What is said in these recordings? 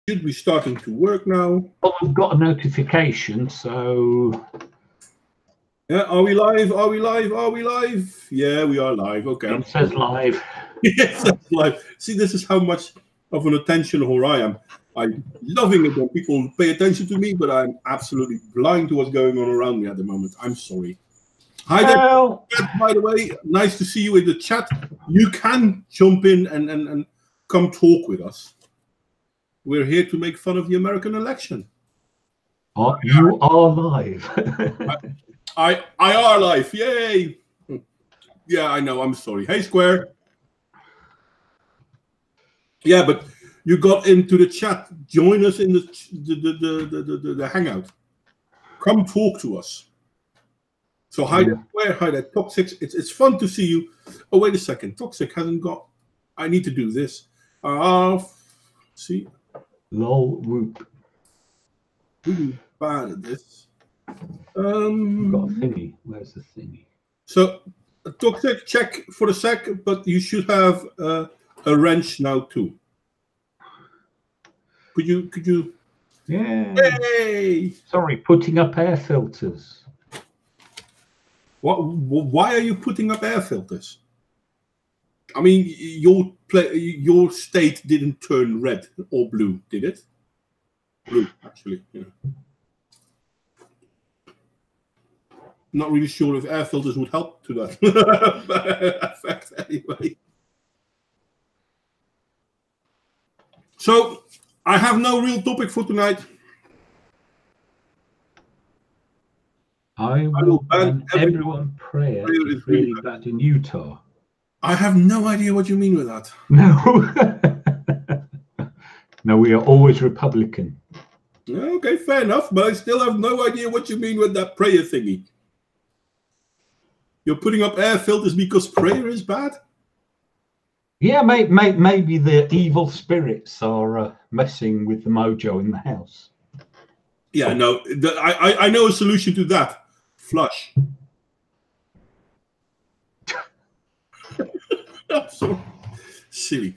should be starting to work now. Well, we've got a notification, so... Yeah, are we live? Are we live? Are we live? Yeah, we are live. Okay. It says live. It says live. See, this is how much of an attention whore I am. I'm loving it when people pay attention to me, but I'm absolutely blind to what's going on around me at the moment. I'm sorry. Hi there, by the way. Nice to see you in the chat. You can jump in and come talk with us. We're here to make fun of the American election. You are live. I are live. Yay. Yeah, I know. I'm sorry. Hey, Square. Yeah, but you got into the chat. Join us in the hangout. Come talk to us. So hi there, Square. Hi there, Toxic. It's fun to see you. Oh, wait a second. Toxic hasn't got. I need to do this. See. Lol whoop. Really bad at this. Got a thingy. Where's the thingy? So, Toxic, check for a sec, but you should have a wrench now too. Could you? Yeah. Hey! Sorry, putting up air filters. What? Why are you putting up air filters? I mean, your state didn't turn red or blue, did it? Blue, actually. Yeah. Not really sure if air filters would help to that effect anyway. So, I have no real topic for tonight. I will ban everyone. Prayer is really bad in Utah. I have no idea what you mean with that. No. No, we are always Republican. Okay, fair enough, but I still have no idea what you mean with that prayer thingy. You're putting up air filters because prayer is bad? Yeah, maybe the evil spirits are messing with the mojo in the house. Yeah, no, I know a solution to that. Flush. So silly.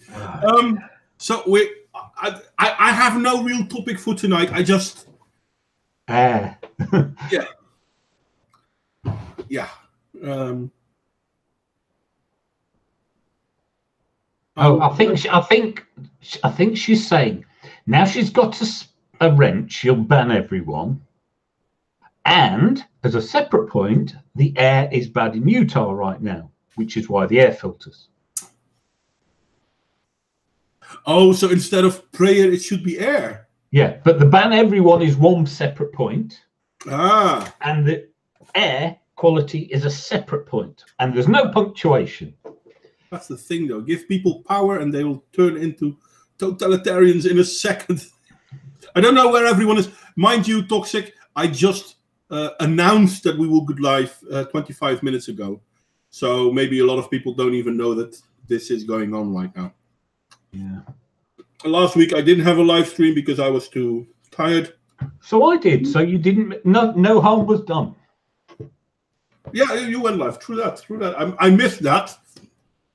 So I have no real topic for tonight. I just yeah. I think she's saying now she's got a wrench. She'll ban everyone, and as a separate point, the air is bad in Utah right now, which is why the air filters. Oh, so instead of prayer, it should be air. Yeah, but the ban everyone is one separate point. Ah. And the air quality is a separate point. And there's no punctuation. That's the thing, though. Give people power and they will turn into totalitarians in a second. I don't know where everyone is. Mind you, Toxic, I just announced that we will go live 25 minutes ago. So maybe a lot of people don't even know that this is going on right now. Yeah. Last week I didn't have a live stream because I was too tired. So I did. So you didn't. No harm was done. Yeah, you went live. True that. I missed that.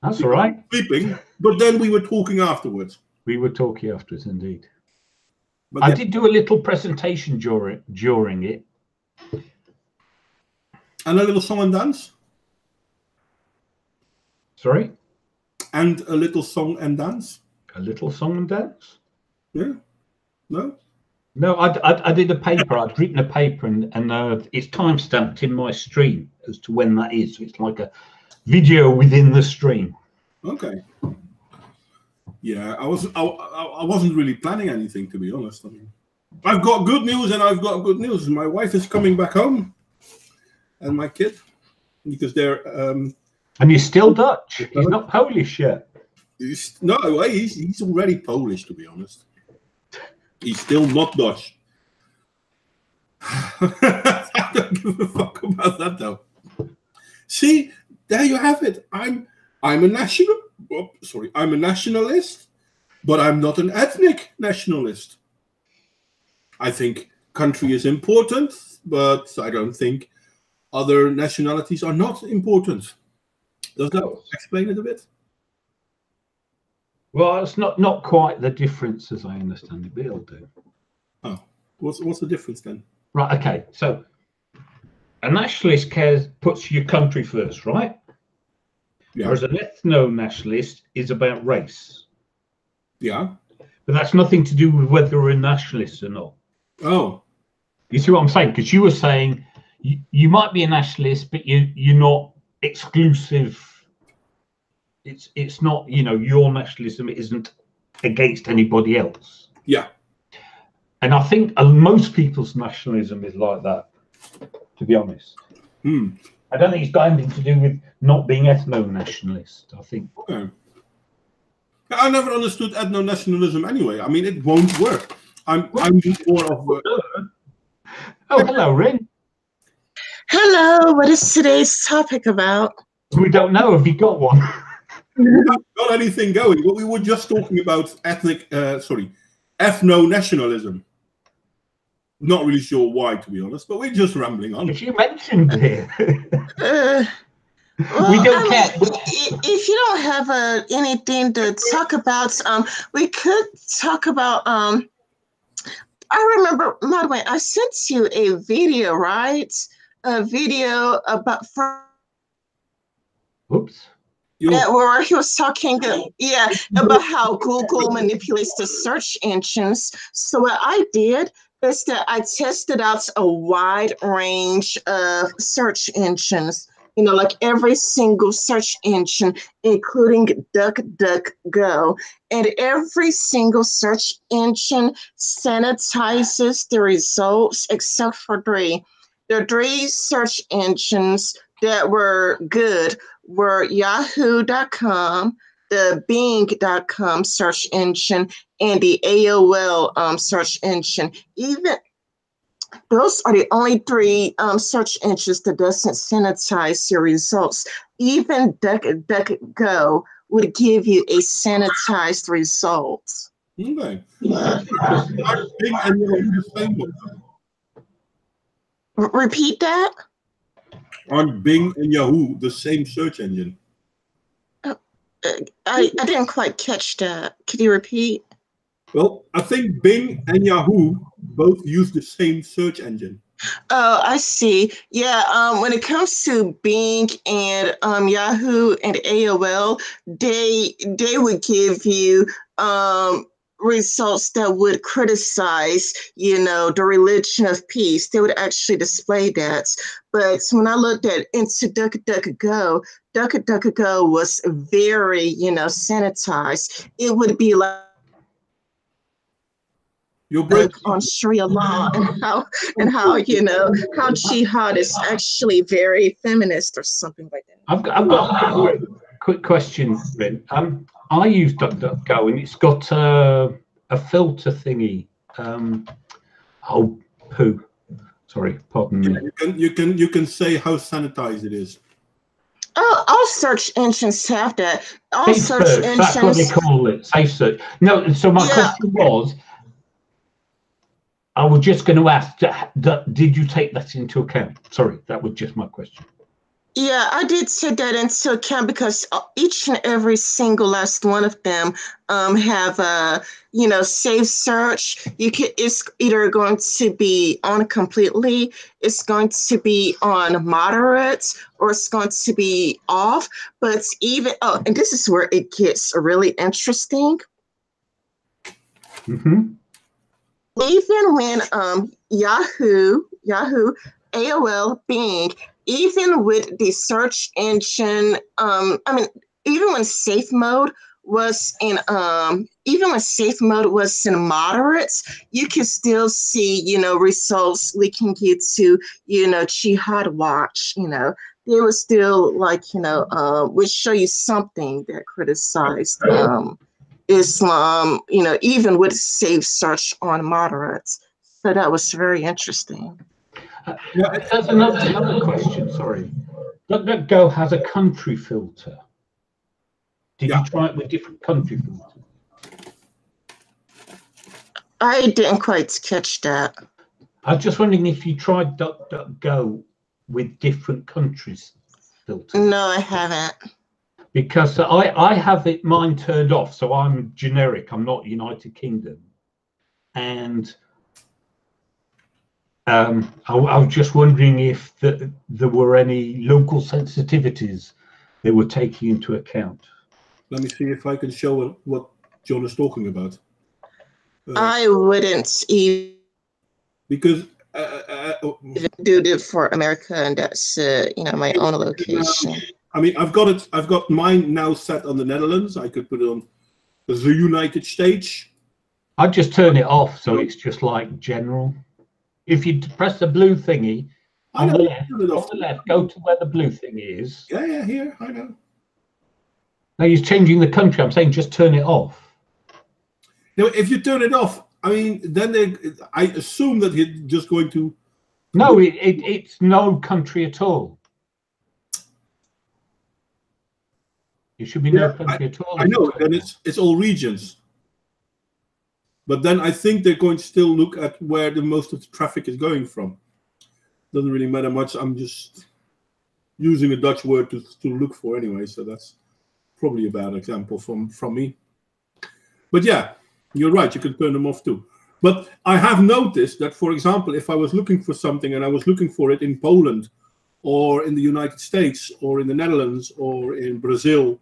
That's all right. Sleeping, but then we were talking afterwards. We were talking afterwards, indeed. But I did do a little presentation during it. And a little song and dance. Sorry. And a little song and dance. A little song and dance? Yeah. No? No, I did a paper. I'd written a paper and it's time stamped in my stream as to when that is. So it's like a video within the stream. Okay. Yeah, I wasn't really planning anything, to be honest. I mean, I've got good news and I've got good news. My wife is coming back home and my kid, because they're... and you're still Dutch. He's not Polish yet. No, he's already Polish, to be honest. He's still not Dutch. I don't give a fuck about that, though. See, there you have it. I'm a national. Oh, sorry, I'm a nationalist, but I'm not an ethnic nationalist. I think country is important, but I don't think other nationalities are not important. Does that explain it a bit? Well, it's not quite the difference as I understand it, but it'll do. Oh, what's the difference then? Right. Okay. So a nationalist puts your country first, right? Yeah. Whereas an ethno-nationalist is about race. Yeah. But that's nothing to do with whether we're a nationalist or not. Oh. You see what I'm saying? Because you were saying you might be a nationalist, but you're not exclusive. It's not, your nationalism isn't against anybody else. Yeah. And I think most people's nationalism is like that, to be honest. I don't think it's got anything to do with not being ethno-nationalist, I think. Okay. I never understood ethno-nationalism anyway. I mean, it won't work. I'm more of Oh, hello, Rin. Hello, what is today's topic about? We don't know. Have you got one? not anything going, but we were just talking about ethno-nationalism. Not really sure why, to be honest, but we're just rambling on. If you mentioned it. Well, we don't care. If you don't have anything to talk about, we could talk about. I remember, Modwain, I sent you a video, right? A video about. Oops. Where he was talking, about how Google manipulates the search engines. So what I did is that I tested out a wide range of search engines. Like every single search engine, including DuckDuckGo, and every single search engine sanitizes the results except for three. The three search engines that were good were yahoo.com, the bing.com search engine, and the AOL search engine. Even those are the only three search engines that doesn't sanitize your results. Even DuckDuckGo would give you a sanitized result. Okay. Are Bing and Yahoo the same one? Repeat that? Aren't Bing and Yahoo the same search engine? I didn't quite catch that. Could you repeat? Well, I think Bing and Yahoo both use the same search engine. Oh, I see. Yeah, when it comes to Bing and Yahoo and AOL, they would give you results that would criticize, the religion of peace. They would actually display that. But when I looked into DuckDuckGo, DuckDuckGo was very, sanitized. It would be like on Sharia law and how how jihad is actually very feminist or something like that. I've got a quick question, Rin. I use DuckDuckGo and it's got a filter thingy. Sorry, pardon me. You can say how sanitized it is. Oh, all search engines have that. All Safe search search, engines. that's what they call it. Safe search. No, so my question was, I was just going to ask, did you take that into account? Sorry, that was just my question. Yeah, I did take that into account because each and every single last one of them have a, safe search. It's either going to be on completely, it's going to be on moderate, or it's going to be off. But and this is where it gets really interesting. Mm-hmm. Even when Yahoo, AOL, Bing, even with the search engine, even when safe mode was in moderate, you can still see, results linking you to, Jihad Watch, they would still would show you something that criticized Islam, even with safe search on moderates. So that was very interesting. There's another question, sorry. DuckDuckGo has a country filter. Did you try it with different country filters? I didn't quite catch that. I was just wondering if you tried DuckDuckGo with different countries filters. No, I haven't. because I have mine turned off, so I'm generic. I'm not United Kingdom, and I was just wondering if there were any local sensitivities they were taking into account. Let me see if I can show what John is talking about. I wouldn't even because do it for America, and that's my own location. I mean, I've got mine now set on the Netherlands. I could put it on the United States. I'd just turn it off, so it's just like general. If you press the blue thingy on the left, go to where the blue thing is. Yeah, here, I know. Now he's changing the country. I'm saying just turn it off. Now, if you turn it off, I mean, then I assume that he's just going to. No, it's no country at all. It should be no country at all. I know, then it's all regions. But then I think they're going to still look at where the most of the traffic is going from. Doesn't really matter much. I'm just using a Dutch word to look for anyway, so that's probably a bad example from me. But yeah, you're right, you can turn them off too. But I have noticed that, for example, if I was looking for something and I was looking for it in Poland or in the United States or in the Netherlands or in Brazil,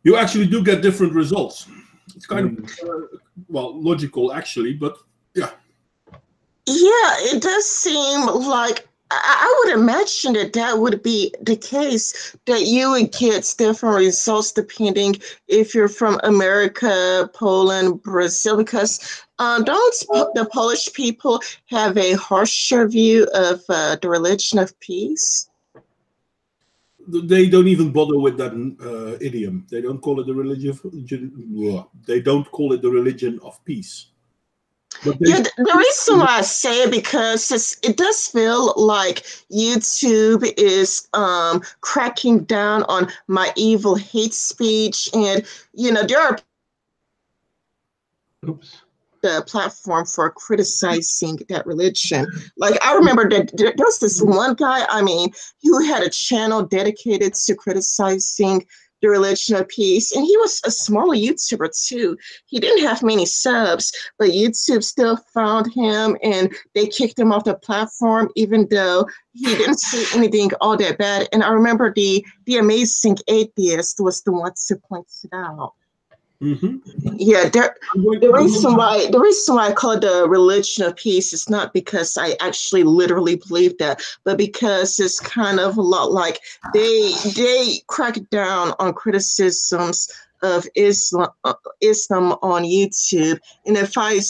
you actually do get different results. It's kind of, logical actually, but yeah. Yeah, it does seem like I would imagine that would be the case, that you would get different results depending if you're from America, Poland, Brazil, because don't the Polish people have a harsher view of the religion of peace? They don't even bother with that idiom. They don't call it the religion. They don't call it the religion of peace. But the reason why I say it, because it does feel like YouTube is cracking down on my evil hate speech, and there are the platform for criticizing that religion. Like, I remember that there was this one guy, who had a channel dedicated to criticizing the religion of peace, and he was a smaller YouTuber too. He didn't have many subs, but YouTube still found him, and they kicked him off the platform, even though he didn't say anything all that bad. And I remember the Amazing Atheist was the one to point it out. Mm-hmm. Yeah, the reason why I call it the religion of peace is not because I actually literally believe that, but because it's kind of a lot like they crack down on criticisms of Islam on YouTube, and if I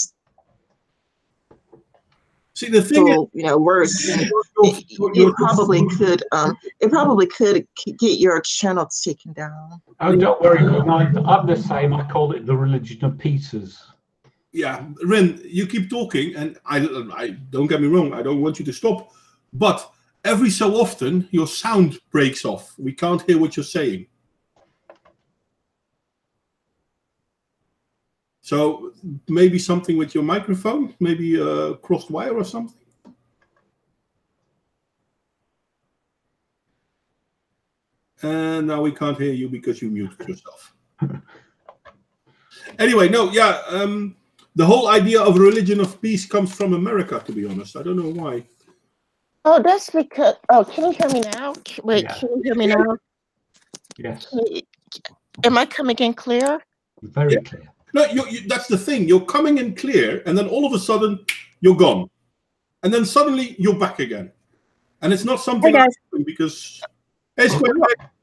see the thing is, worse, it probably could get your channel taken down. Oh, don't worry, I'm the same. I call it the religion of pieces. Yeah, Ren, you keep talking, and I don't get me wrong, I don't want you to stop, but every so often your sound breaks off. We can't hear what you're saying. So maybe something with your microphone, maybe a crossed wire or something. And now we can't hear you because you muted yourself. Anyway, no, yeah, the whole idea of religion of peace comes from America, to be honest. I don't know why. Oh, that's because. Oh, can you hear me now? Wait, yeah. Can you hear me now? Yes. Am I coming in clear? Very clear. No, that's the thing. You're coming in clear, and then all of a sudden, you're gone. And then suddenly, you're back again. And it's not something I'm doing because... Hey, Square,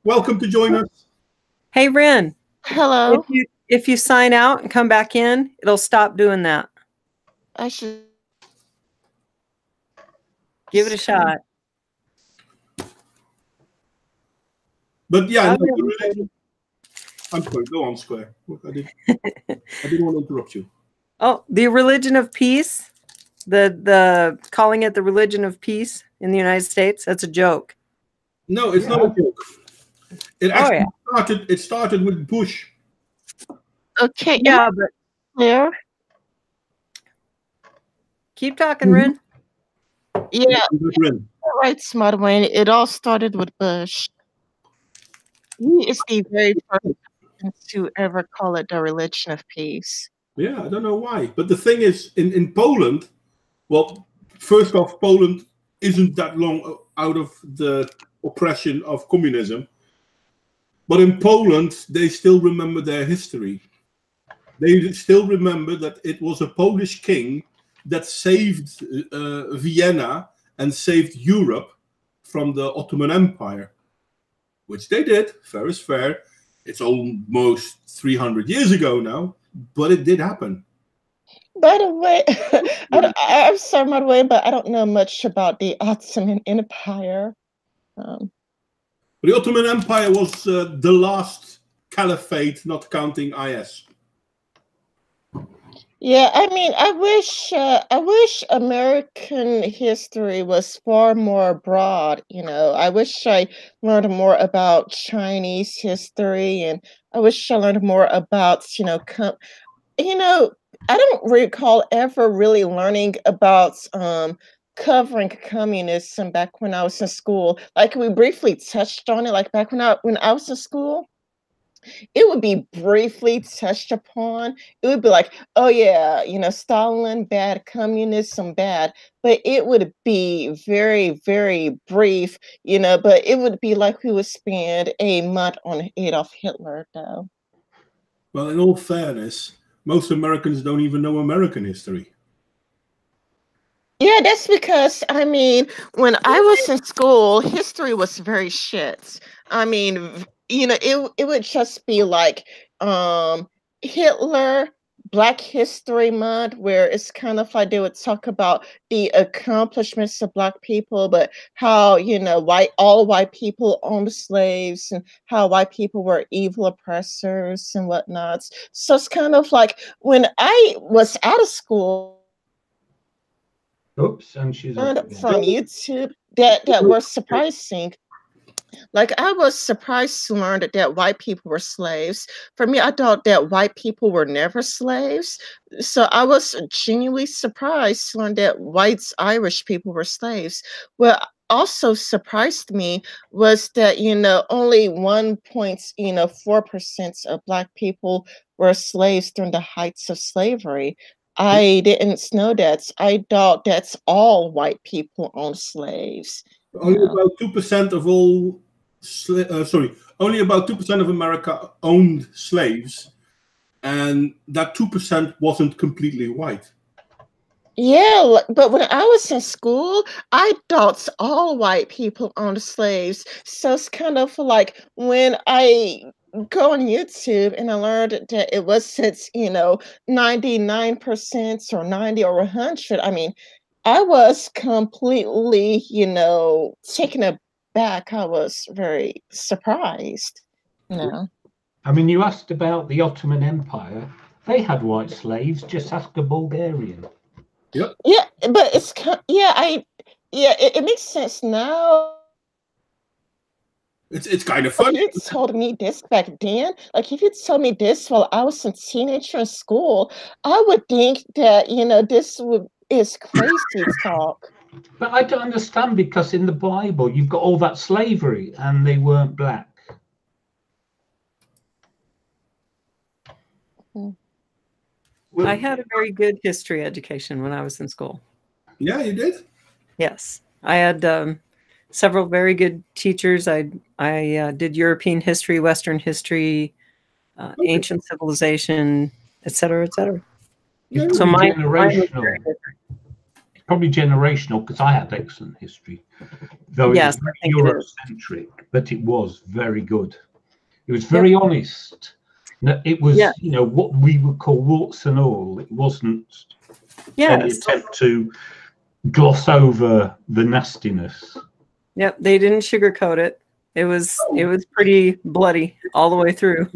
welcome to join us. Hey, Ren. Hello. If you sign out and come back in, it'll stop doing that. I should... Give it a shot. But yeah, I'm sorry. Go on, Square. I didn't want to interrupt you. Oh, the religion of peace, the calling it the religion of peace in the United States. That's a joke. No, it's not a joke. It actually started with Bush. Okay. Yeah, but clear. Keep talking, Ren. Yeah. Right, Modwain. It all started with Bush. he is the very first person to ever call it the religion of peace. Yeah, I don't know why. But the thing is, in Poland, well, first off, Poland isn't that long out of the oppression of communism. But in Poland, they still remember their history. They still remember that it was a Polish king that saved Vienna and saved Europe from the Ottoman Empire, which they did. Fair is fair. It's almost 300 years ago now, but it did happen. By the way, I'm sorry, Modwain, but I don't know much about the Ottoman Empire. The Ottoman Empire was the last caliphate, not counting IS. Yeah, I mean, I wish American history was far more broad. You know, I wish I learned more about Chinese history, and I wish I learned more about, I don't recall ever really learning about covering communism back when I was in school. Like we briefly touched on it, like back when I was in school. It would be briefly touched upon. It would be like, oh yeah, Stalin bad, communism bad, but it would be very, very brief, but it would be like we would spend a month on Adolf Hitler, though. Well, in all fairness, most Americans don't even know American history. Yeah, that's because, I mean, when I was in school, history was very shit. I mean, it would just be like Hitler, Black History Month, where it's kind of like they would talk about the accomplishments of Black people, but how, all white people owned slaves and how white people were evil oppressors and whatnot. So it's kind of like when I was out of school, Oops, and she's from YouTube that were surprising. Like I was surprised to learn that white people were slaves. For me, I thought that white people were never slaves. So I was genuinely surprised to learn that white Irish people were slaves. What also surprised me was that, only 1.4% of Black people were slaves during the heights of slavery. I didn't know that. I thought that's all white people owned slaves. Only about 2% of all, only about 2% of America owned slaves, and that 2% wasn't completely white. Yeah, but when I was in school, I thought all white people owned slaves. So it's kind of like when I go on YouTube and I learned that it wasn't, 99% or 90 or 100. I mean, I was completely, taken aback. I was very surprised, I mean, you asked about the Ottoman Empire. They had white slaves. Just ask a Bulgarian. Yep. Yeah, but it's it makes sense now. It's kind of funny. If you told me this back then, like if you told me this while I was a teenager in school, I would think that, this is crazy talk. But I don't understand, because in the Bible, you've got all that slavery and they weren't Black. I had a very good history education when I was in school. Yeah, you did? Yes. I had several very good teachers. I did European history, Western history, ancient civilization, et cetera, et cetera. It's so mine generational. It's probably generational, because I had excellent history. Though it was Eurocentric, but it was very good. It was very honest. It was, what we would call warts and all. It wasn't any attempt to gloss over the nastiness. Yep, they didn't sugarcoat it. It was pretty bloody all the way through.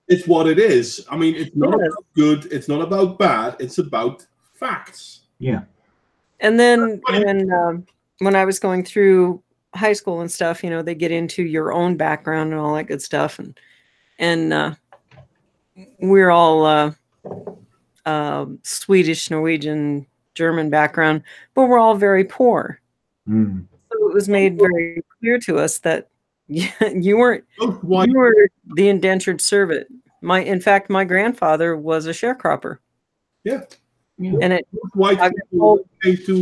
It's what it is. I mean, it's not about good. It's not about bad. It's about facts. Yeah. And then when I was going through high school and stuff, they get into your own background and all that good stuff, and we're all Swedish, Norwegian, German background, but we're all very poor. So it was made very clear to us that Yeah, you weren't. Both white. You were the indentured servant. In fact, my grandfather was a sharecropper. Yeah. And White I've been people told came to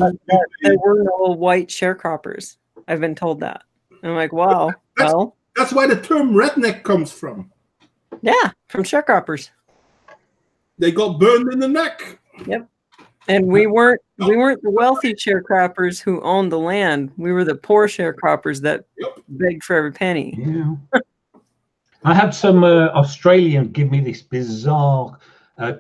there were no white sharecroppers. I've been told that. And I'm like, wow. That's why the term redneck comes from. Yeah, from sharecroppers. They got burned in the neck. Yep. And we weren't the wealthy sharecroppers who owned the land. We were the poor sharecroppers that begged for every penny. Yeah. I had some Australian give me this bizarre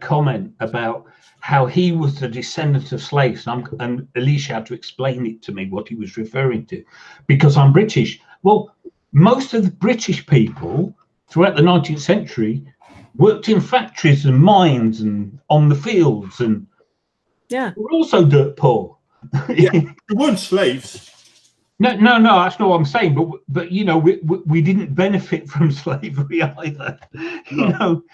comment about how he was the descendant of slaves, and Alicia had to explain it to me what he was referring to, because I'm British. Well, most of the British people throughout the 19th century worked in factories and mines and on the fields, and were also dirt poor. Yeah, you weren't slaves. No, that's not what I'm saying. But you know, we didn't benefit from slavery either. You know,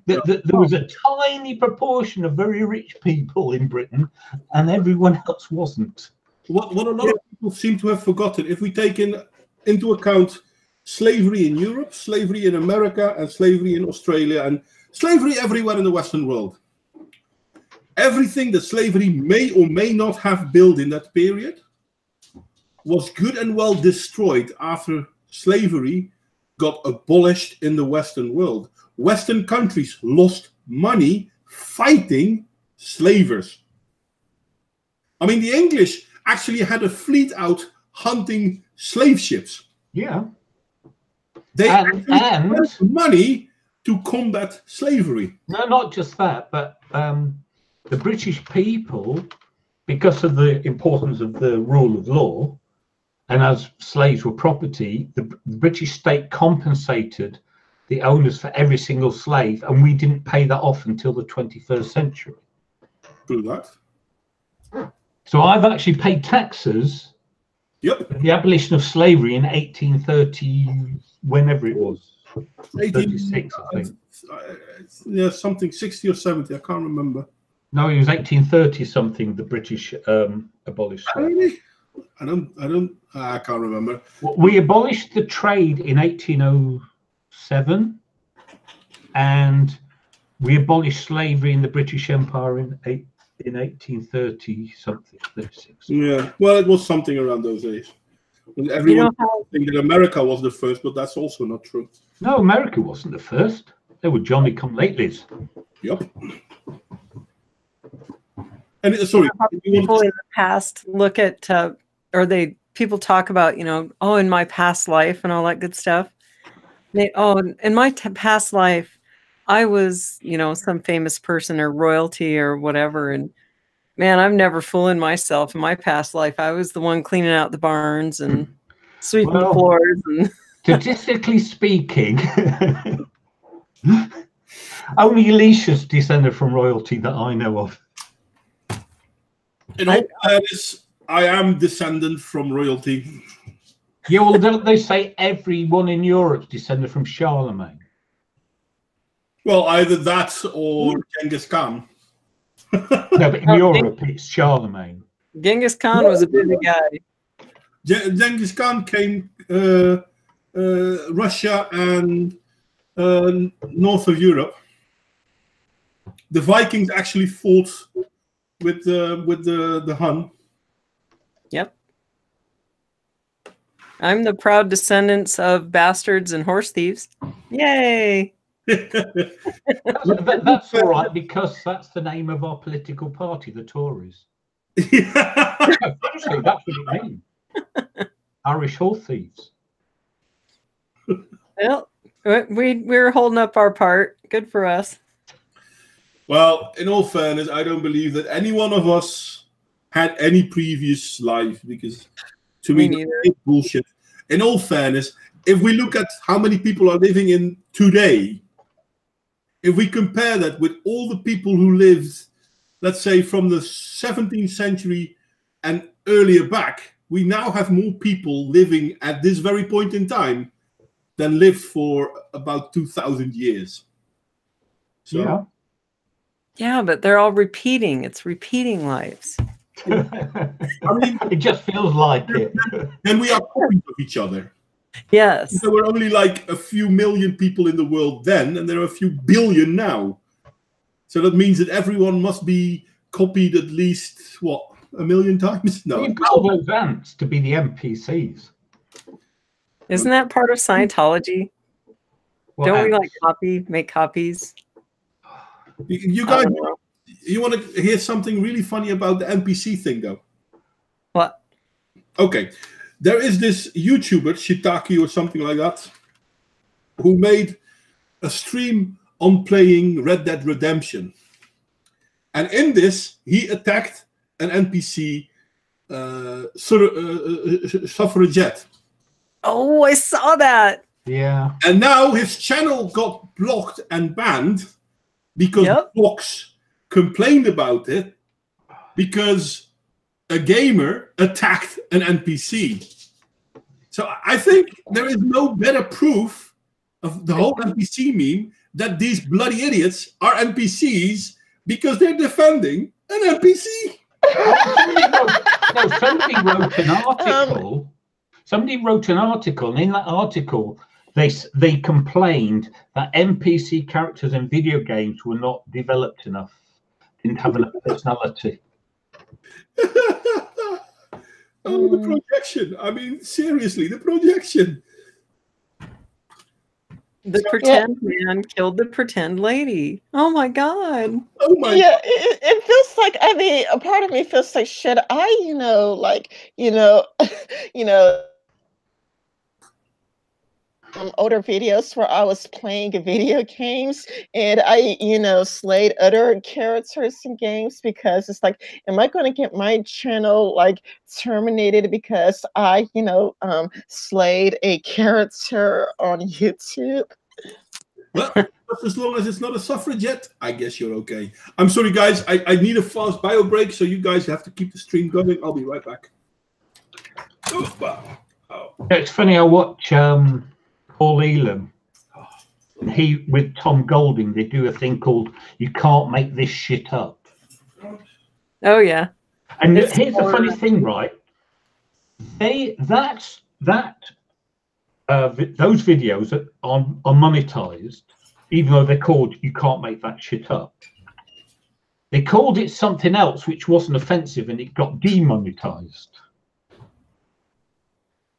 there was a tiny proportion of very rich people in Britain, and everyone else wasn't. What a lot of people seem to have forgotten, if we take into account slavery in Europe, slavery in America, and slavery in Australia, and slavery everywhere in the Western world, everything that slavery may or may not have built in that period was good and well destroyed after slavery got abolished in the Western world. Western countries lost money fighting slavers. I mean, the English actually had a fleet out hunting slave ships. Yeah. They spent money to combat slavery. No, not just that, but the British people, because of the importance of the rule of law, and as slaves were property, the British state compensated the owners for every single slave, and we didn't pay that off until the 21st century. True that. So I've actually paid taxes for the abolition of slavery in 1830, whenever it was. 36, I think. Yeah, something 60 or 70, I can't remember. No, it was 1830 something. The British abolished slavery. Really? I can't remember. We abolished the trade in 1807, and we abolished slavery in the British Empire in 1830 something, 36. Yeah, well, it was something around those days. Everyone think that America was the first, but that's also not true. No, America wasn't the first. They were Johnny-come-latelys. Yep. And sorry, people in the past look at, people talk about, in my past life and all that good stuff. In my past life, I was, some famous person or royalty or whatever. And man, I'm never fooling myself. In my past life, I was the one cleaning out the barns and sweeping the floors. And statistically speaking, only Alicia's descended from royalty that I know of. In all fairness, I am descendant from royalty. Yeah, well, don't they say everyone in Europe's descended from Charlemagne? Well, either that or Genghis Khan. No, but in Europe, it's Charlemagne. Genghis Khan was a busy guy. Genghis Khan came Russia and north of Europe. The Vikings actually fought with the Hun. Yep. I'm the proud descendants of bastards and horse thieves. Yay! That's all right, because that's the name of our political party, the Tories. Actually, that's what it means. Irish horse thieves. Well, we're holding up our part. Good for us. Well, in all fairness, I don't believe that any one of us had any previous life, because to me it's bullshit. In all fairness, if we look at how many people are living in today, if we compare that with all the people who lived, let's say, from the 17th century and earlier back, we now have more people living at this very point in time than lived for about 2,000 years. So, yeah, but they're all repeating. It's repeating lives. I mean, it just feels like it. Then we are copies of each other. Yes. There were only like a few million people in the world then, and there are a few billion now. So that means that everyone must be copied at least, what, 1 million times? No. We've got all those ants to be the NPCs. Isn't that part of Scientology? What Don't we ants? like make copies? You guys, you want to hear something really funny about the NPC thing, though? What? Okay. There is this YouTuber, Shiitake or something like that, who made a stream on playing Red Dead Redemption. And in this, he attacked an NPC suffragette. Oh, I saw that. Yeah. And now his channel got blocked and banned because Fox complained about it because a gamer attacked an NPC. So I think there is no better proof of the whole NPC meme that these bloody idiots are NPCs because they're defending an NPC. Somebody wrote an article. Somebody wrote an article, and in that article, they complained that NPC characters in video games were not developed enough, didn't have enough personality. Oh, the projection. I mean, seriously, the projection. The pretend man killed the pretend lady. Oh my God. Oh my Yeah, it feels like, I mean, a part of me feels like, should I, older videos where I was playing video games and I, slayed other characters in games, because it's like, am I going to get my channel like terminated because I, slayed a character on YouTube? Well, as long as it's not a suffragette, I guess you're okay. I'm sorry, guys. I need a fast bio break, so you guys have to keep the stream going. I'll be right back. It's funny, I watch Paul Elam. He with Tom Golding, they do a thing called "You Can't Make This Shit Up." Oh yeah. And here's the funny thing, right? Those videos are monetized, even though they're called "You Can't Make That Shit Up." They called it something else which wasn't offensive, and it got demonetized.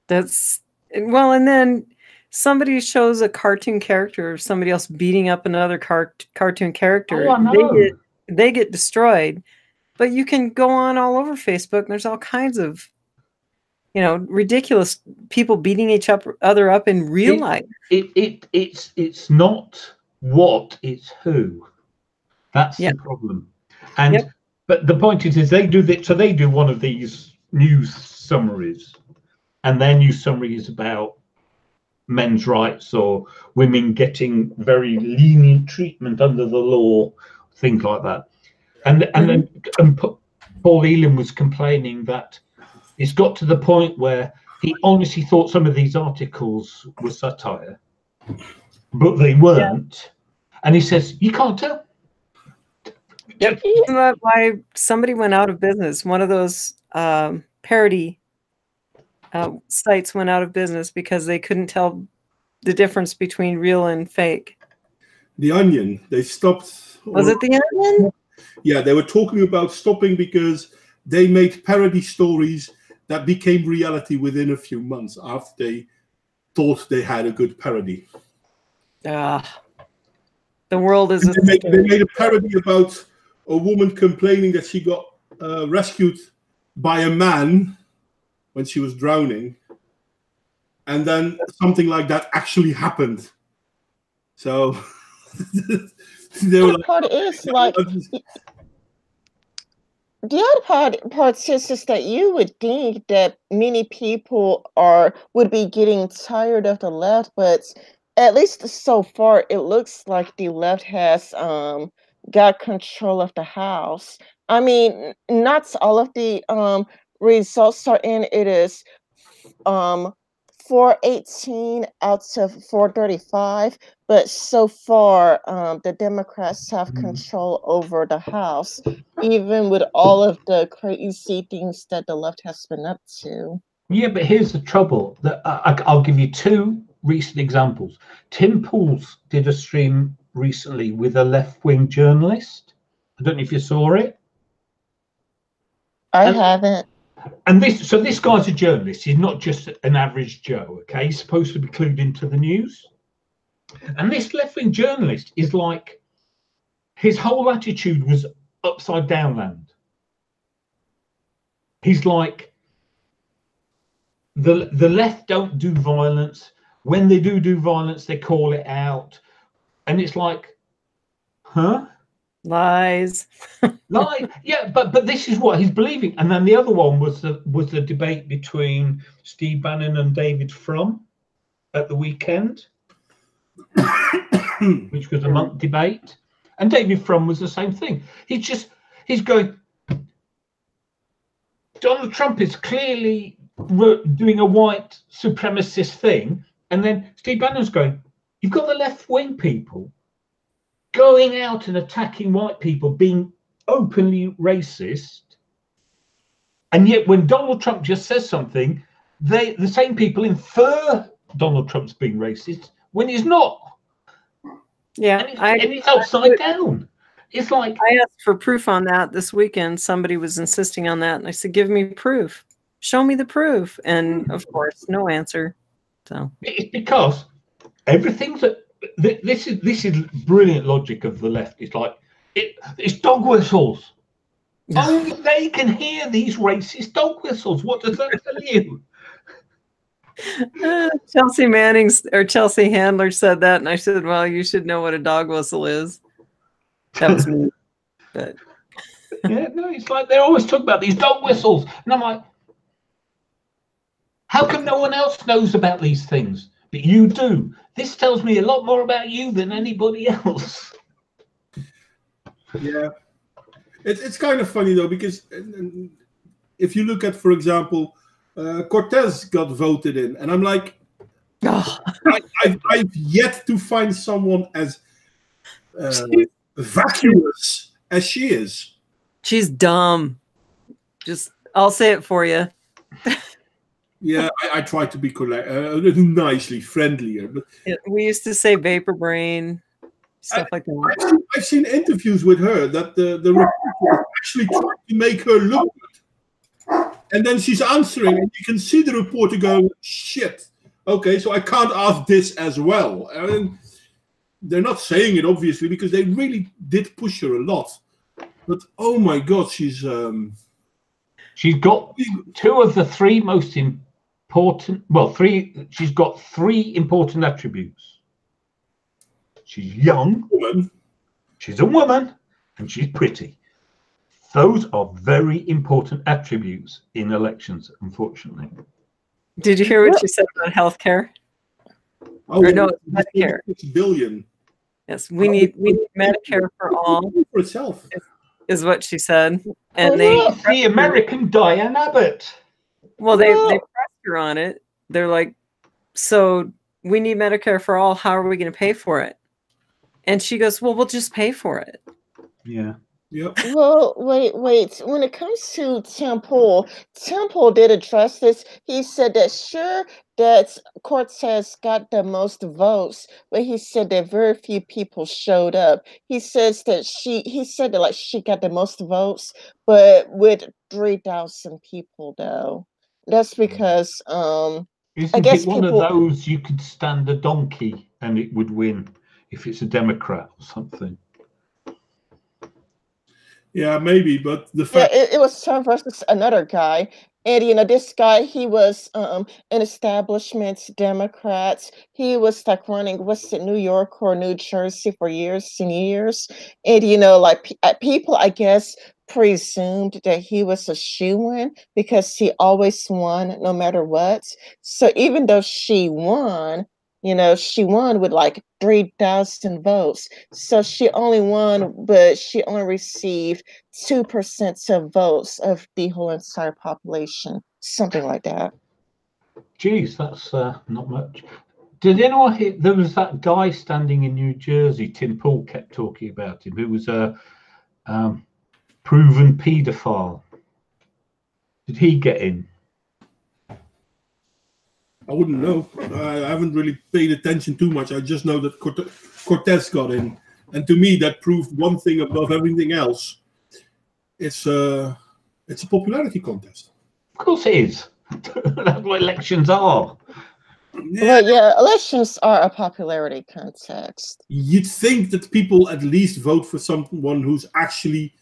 That's well, and then somebody shows a cartoon character of somebody else beating up another cartoon character. Oh, they get destroyed. But you can go on all over Facebook, and there's all kinds of, ridiculous people beating each other up in real life. It's not what, it's who. That's the problem. And but the point is they do that. So they do one of these news summaries, and their news summary is about men's rights or women getting very lenient treatment under the law, things like that. And Paul Elam was complaining that it's got to the point where he honestly thought some of these articles were satire, but they weren't. And he says, you can't tell. Yep. Why somebody went out of business. One of those parody sites went out of business because they couldn't tell the difference between real and fake. The Onion, they stopped. Was it The Onion? Yeah, they were talking about stopping because they made parody stories that became reality within a few months after they thought they had a good parody. The world is. They made a parody about a woman complaining that she got rescued by a man when she was drowning, and then something like that actually happened. So they were like, part is like, the other part is that you would think that many people would be getting tired of the left, but at least so far it looks like the left has got control of the House. I mean, not all of the results are in. It is 418 out of 435, but so far the Democrats have control over the House, even with all of the crazy things that the left has been up to. Yeah, but here's the trouble. That I'll give you two recent examples. Tim Pool's did a stream recently with a left-wing journalist. I don't know if you saw it. I haven't. And this guy's a journalist. He's not just an average Joe. Okay, he's supposed to be clued into the news. And this left-wing journalist is like, his whole attitude was upside down land. He's like, the left don't do violence. When they do violence, they call it out. And it's like, huh? Lies. Lies. Yeah, but this is what he's believing. And then the other one was the debate between Steve Bannon and David Frum at the weekend, which was a month debate. And David Frum was the same thing. He's going, Donald Trump is clearly doing a white supremacist thing. And then Steve Bannon's going, you've got the left-wing people going out and attacking white people, being openly racist. And yet when Donald Trump just says something, the same people infer Donald Trump's being racist when he's not. Yeah, and it's upside down. It's like, I asked for proof on that this weekend. Somebody was insisting on that, and I said, "Give me proof. Show me the proof." And of course, no answer. So it's because everything's this is brilliant logic of the left. It's like it's dog whistles. Only they can hear these racist dog whistles. What does that tell you? Chelsea Handler said that, and I said, "Well, you should know what a dog whistle is." That was me. But yeah, no, it's like they're always talking about these dog whistles, and I'm like, how come no one else knows about these things, but you do? This tells me a lot more about you than anybody else. Yeah, it's kind of funny though, because if you look at, for example, Cortes got voted in, and I'm like, I've yet to find someone as vacuous as she is. She's dumb. I'll say it for you. Yeah, I try to be nicely friendlier, but we used to say vapor brain, stuff like that. I've seen interviews with her that the reporter actually tried to make her look good, and then she's answering, and you can see the reporter going, "Shit, okay, so I can't ask this as well." And they're not saying it obviously because they really did push her a lot, but oh my God, she's got two of the three most important. She's got three important attributes. She's young, she's a woman, and she's pretty. Those are very important attributes in elections, unfortunately. Did you hear what she said about healthcare? Oh, or no, Medicare. $6 billion. Yes, we need Medicare for all. For itself. Is what she said. And the American Diane Abbott. Well, they pressed her on it. They're like, so we need Medicare for all. How are we going to pay for it? And she goes, well, we'll just pay for it. Yeah. Yep. Well, wait. When it comes to Tim Pool did address this. He said that sure that Cortes got the most votes, but he said that very few people showed up. He said that she got the most votes, but with 3,000 people though. That's because Isn't I guess it one of those you could stand a donkey and it would win if it's a Democrat or something? Yeah, maybe, but the fact it was Trump versus another guy, and this guy, he was an establishment Democrat. He was like running New York or New Jersey for years and years, and people, I guess, presumed that he was a shoo-in because he always won no matter what. So even though she won, she won with like 3,000 votes. So she only won, but she only received 2% of votes of the whole entire population, something like that. Geez, that's not much. Did anyone hear? There was that guy standing in New Jersey. Tim Pool kept talking about him, who was a proven paedophile. Did he get in? I wouldn't know. I haven't really paid attention too much. I just know that Cortes got in, and to me that proved one thing above everything else. It's a popularity contest. Of course it is. That's what elections are. Well, yeah, elections are a popularity contest. You'd think that people at least vote for someone who's actually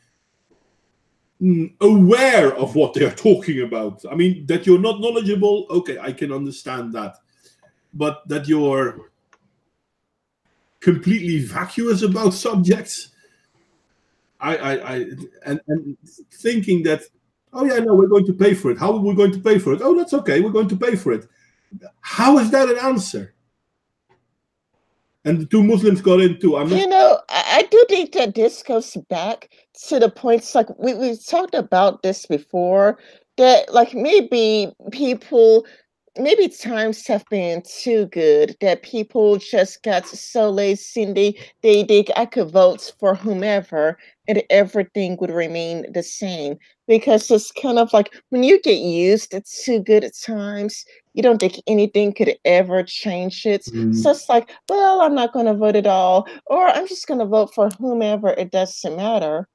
aware of what they're talking about. I mean, that you're not knowledgeable, okay, I can understand that. But that you're completely vacuous about subjects, and thinking that, oh yeah, no, we're going to pay for it. How are we going to pay for it? Oh, that's okay, we're going to pay for it. How is that an answer? And the two Muslims got into. You know, I do think that this goes back to the points, like we've talked about this before, that like maybe times have been too good, that people just got so lazy, they think I could vote for whomever and everything would remain the same. Because it's kind of like when you get used to good at times, you don't think anything could ever change it. So it's like, well, I'm not going to vote at all, or I'm just going to vote for whomever, it doesn't matter.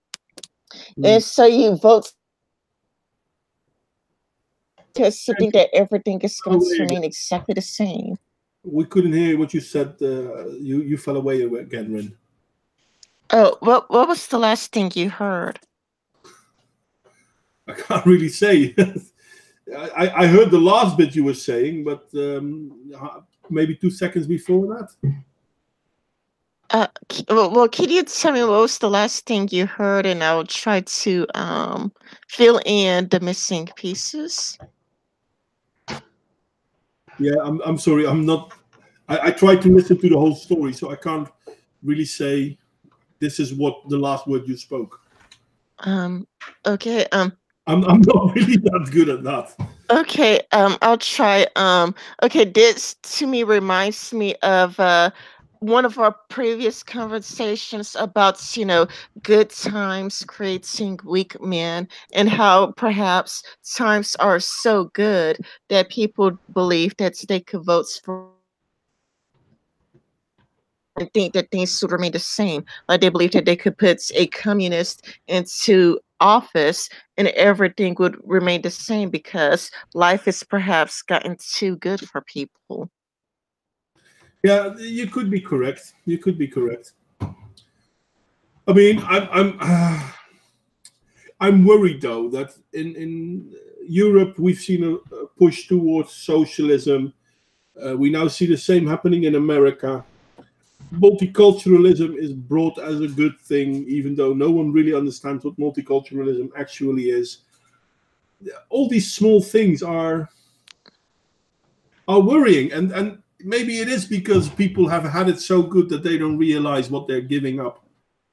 And so you vote because you think that everything is going to remain exactly the same. We couldn't hear what you said. You fell away again, Rin. Oh, what was the last thing you heard? I can't really say. I heard the last bit you were saying, but maybe 2 seconds before that. Well, can you tell me what was the last thing you heard, and I'll try to fill in the missing pieces. Yeah, I'm sorry. I'm not. I tried to listen to the whole story, so I can't really say this is what the last word you spoke. Okay. I'm not really that good at that. Okay. I'll try. Okay. This to me reminds me of one of our previous conversations about, good times creating weak men, and how perhaps times are so good that people believe that they could vote for and think that things should remain the same. Like they believe that they could put a communist into office and everything would remain the same because life has perhaps gotten too good for people. Yeah, you could be correct. You could be correct. I mean, I'm worried though that in Europe we've seen a push towards socialism. We now see the same happening in America. Multiculturalism is brought as a good thing, even though no one really understands what multiculturalism actually is. All these small things are worrying, and maybe it is because people have had it so good that they don't realize what they're giving up.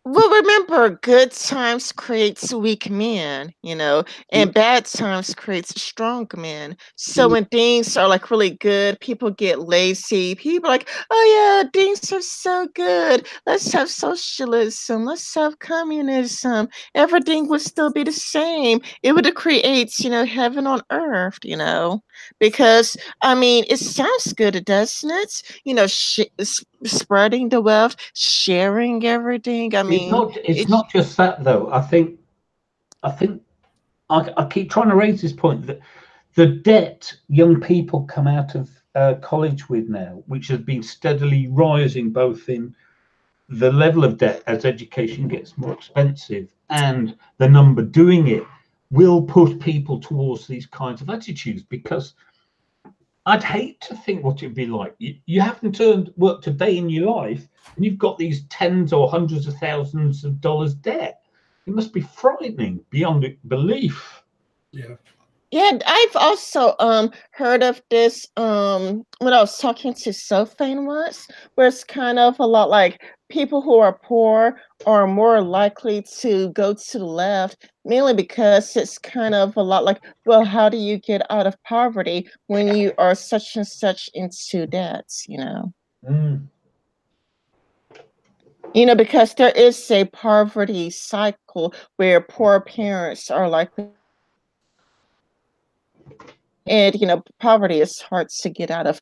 Well, remember, good times creates weak men, and bad times creates strong men. So when things are like really good, people get lazy. People are like, oh yeah, things are so good. Let's have socialism. Let's have communism. Everything would still be the same. It would create, heaven on earth, because I mean, it sounds good, doesn't it? Spreading the wealth, sharing everything. I mean, it's not just that though. I think I keep trying to raise this point that the debt young people come out of college with now, which has been steadily rising both in the level of debt as education gets more expensive and the number doing it, will push people towards these kinds of attitudes, because I'd hate to think what it'd be like. You haven't worked a day in your life, and you've got these tens or hundreds of thousands of dollars debt. It must be frightening beyond belief. Yeah. Yeah, I've also heard of this when I was talking to Sophane once, where it's kind of a lot like people who are poor are more likely to go to the left, mainly because it's kind of a lot like, well, how do you get out of poverty when you are such and such into debts, because there is a poverty cycle where poor parents are likely. And poverty is hard to get out of,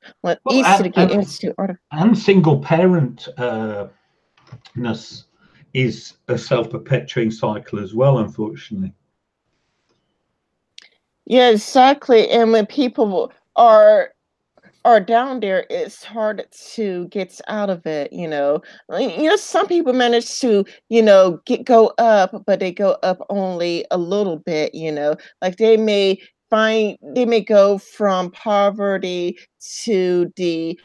easy to get into. And single parent is a self-perpetuating cycle as well, unfortunately. Yeah, exactly. And when people are down there, it's hard to get out of it. Some people manage to go up, but they go up only a little bit. Like they may go from poverty to they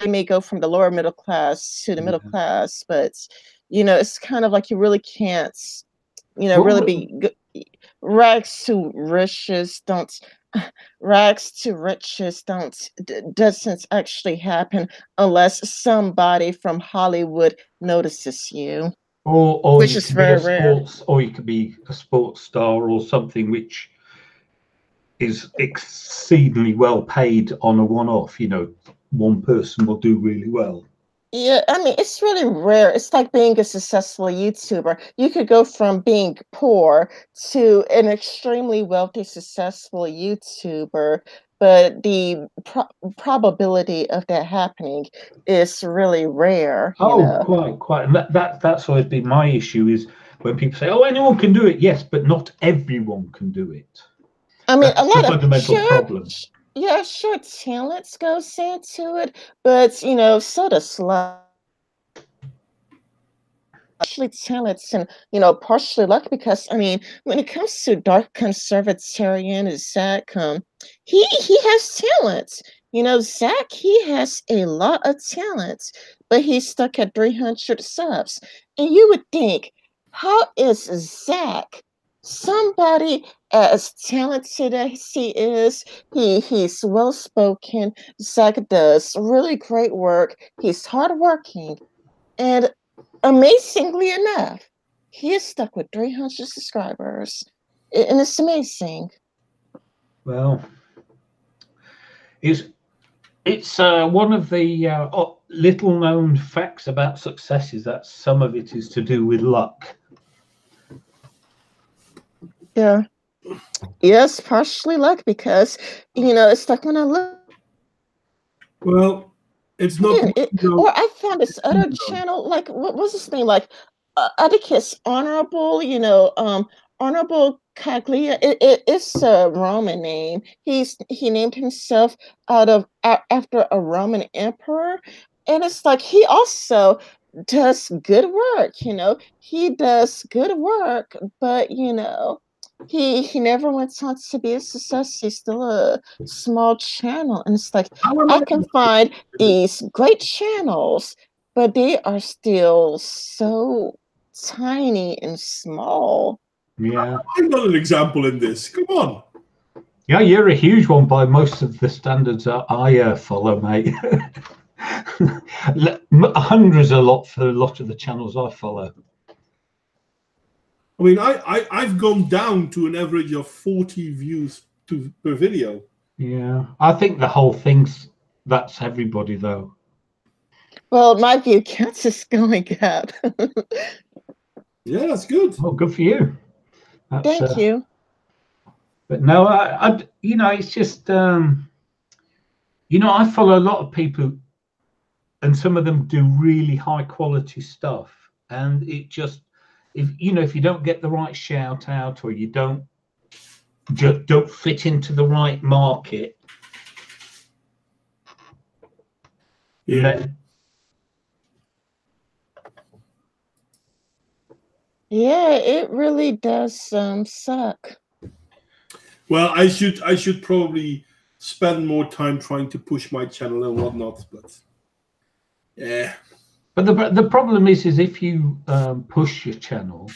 may go from the lower middle class to the middle class, but it's kind of like you really can't really be rags to riches doesn't actually happen unless somebody from Hollywood notices you. Or which is very rare. Or you could be a sports star or something which is exceedingly well paid on a one-off. One person will do really well. Yeah, I mean, it's really rare. It's like being a successful YouTuber. You could go from being poor to an extremely wealthy, successful YouTuber, but the probability of that happening is really rare. Quite. And that's always been my issue, is when people say, "Oh, anyone can do it." Yes, but not everyone can do it. I mean, that's a lot of fundamental problem. Yeah, sure, talents goes into it, but so does luck. Partially talents and partially luck, because I mean, when it comes to dark conservatarian Zach, he has talents. Zach, he has a lot of talents, but he's stuck at 300 subs. And you would think, how is Zach, somebody as talented as he is, he's well spoken, Zach does really great work, he's hardworking, and amazingly enough, he is stuck with 300 subscribers, and it's amazing. Well, it's one of the little-known facts about success is that some of it is to do with luck. Yeah. Yes, partially luck, because it's like when I look. Well, it's not. Or I found this other channel, like what was his name? Like Atticus Honorable, Honorable Caglia. It's a Roman name. He named himself after a Roman emperor, and it's like he also does good work. He does good work, but he never went on to be a success. He's still a small channel, and it's like I can find these great channels, but they are still so tiny and small. Yeah, I'm not an example in this. Come on. Yeah, you're a huge one by most of the standards that I follow, mate. Hundreds a lot for a lot of the channels I follow. I mean, I've gone down to an average of 40 views per video. Yeah, I think the whole that's everybody though. Well, my view count is going up. Yeah, that's good. Oh, good for you. Thank you. But no, it's just I follow a lot of people, and some of them do really high quality stuff, and it just if you don't get the right shout out, or you don't fit into the right market, yeah. Yeah, it really does suck. Well, I should probably spend more time trying to push my channel and whatnot, but yeah. But the problem is if you push your channel,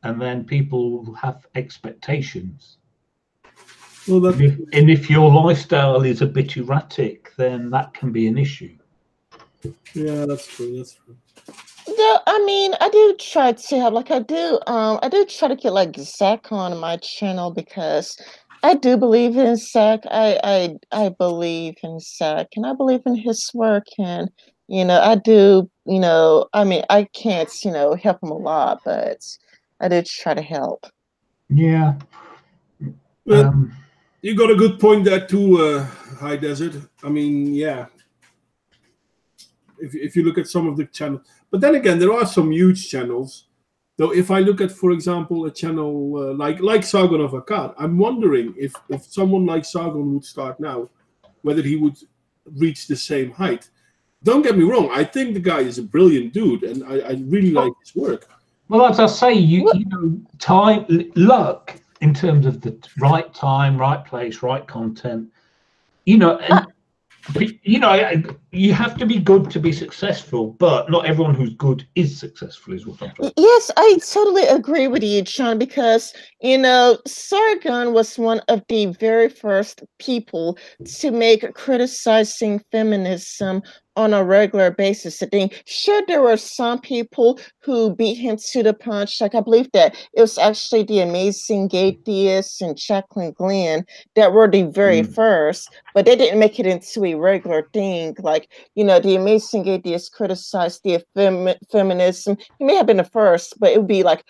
and then people have expectations. Well, and if your lifestyle is a bit erratic, then that can be an issue. Yeah, that's true. That's true. No, I mean, I do try to have I do try to get like Zach on my channel, because I do believe in Zach. I believe in Zach, and I believe in his work, and I do. I mean, I can't help him a lot, but I do try to help. Yeah, Well, you got a good point there too, High Desert. I mean, yeah. If you look at some of the channels, but then again, there are some huge channels. Though, if I look at, for example, a channel like Sargon of Akkad, I'm wondering if someone like Sargon would start now, whether he would reach the same height. Don't get me wrong. I think the guy is a brilliant dude, and I really like his work. Well, as I say, you know, time, luck in terms of the right time, right place, right content. You know, and you know, you have to be good to be successful, but not everyone who's good is successful, is what I'm trying. Yes, I totally agree with you, John, because, you know, Sargon was one of the very first people to make criticizing feminism on a regular basis. I think, sure, there were some people who beat him to the punch. Like, I believe that it was actually the Amazing Atheists and Jacqueline Glenn that were the very first, but they didn't make it into a regular thing. Like, you know, the Amazing Atheists criticized the feminism. He may have been the first, but it would be like,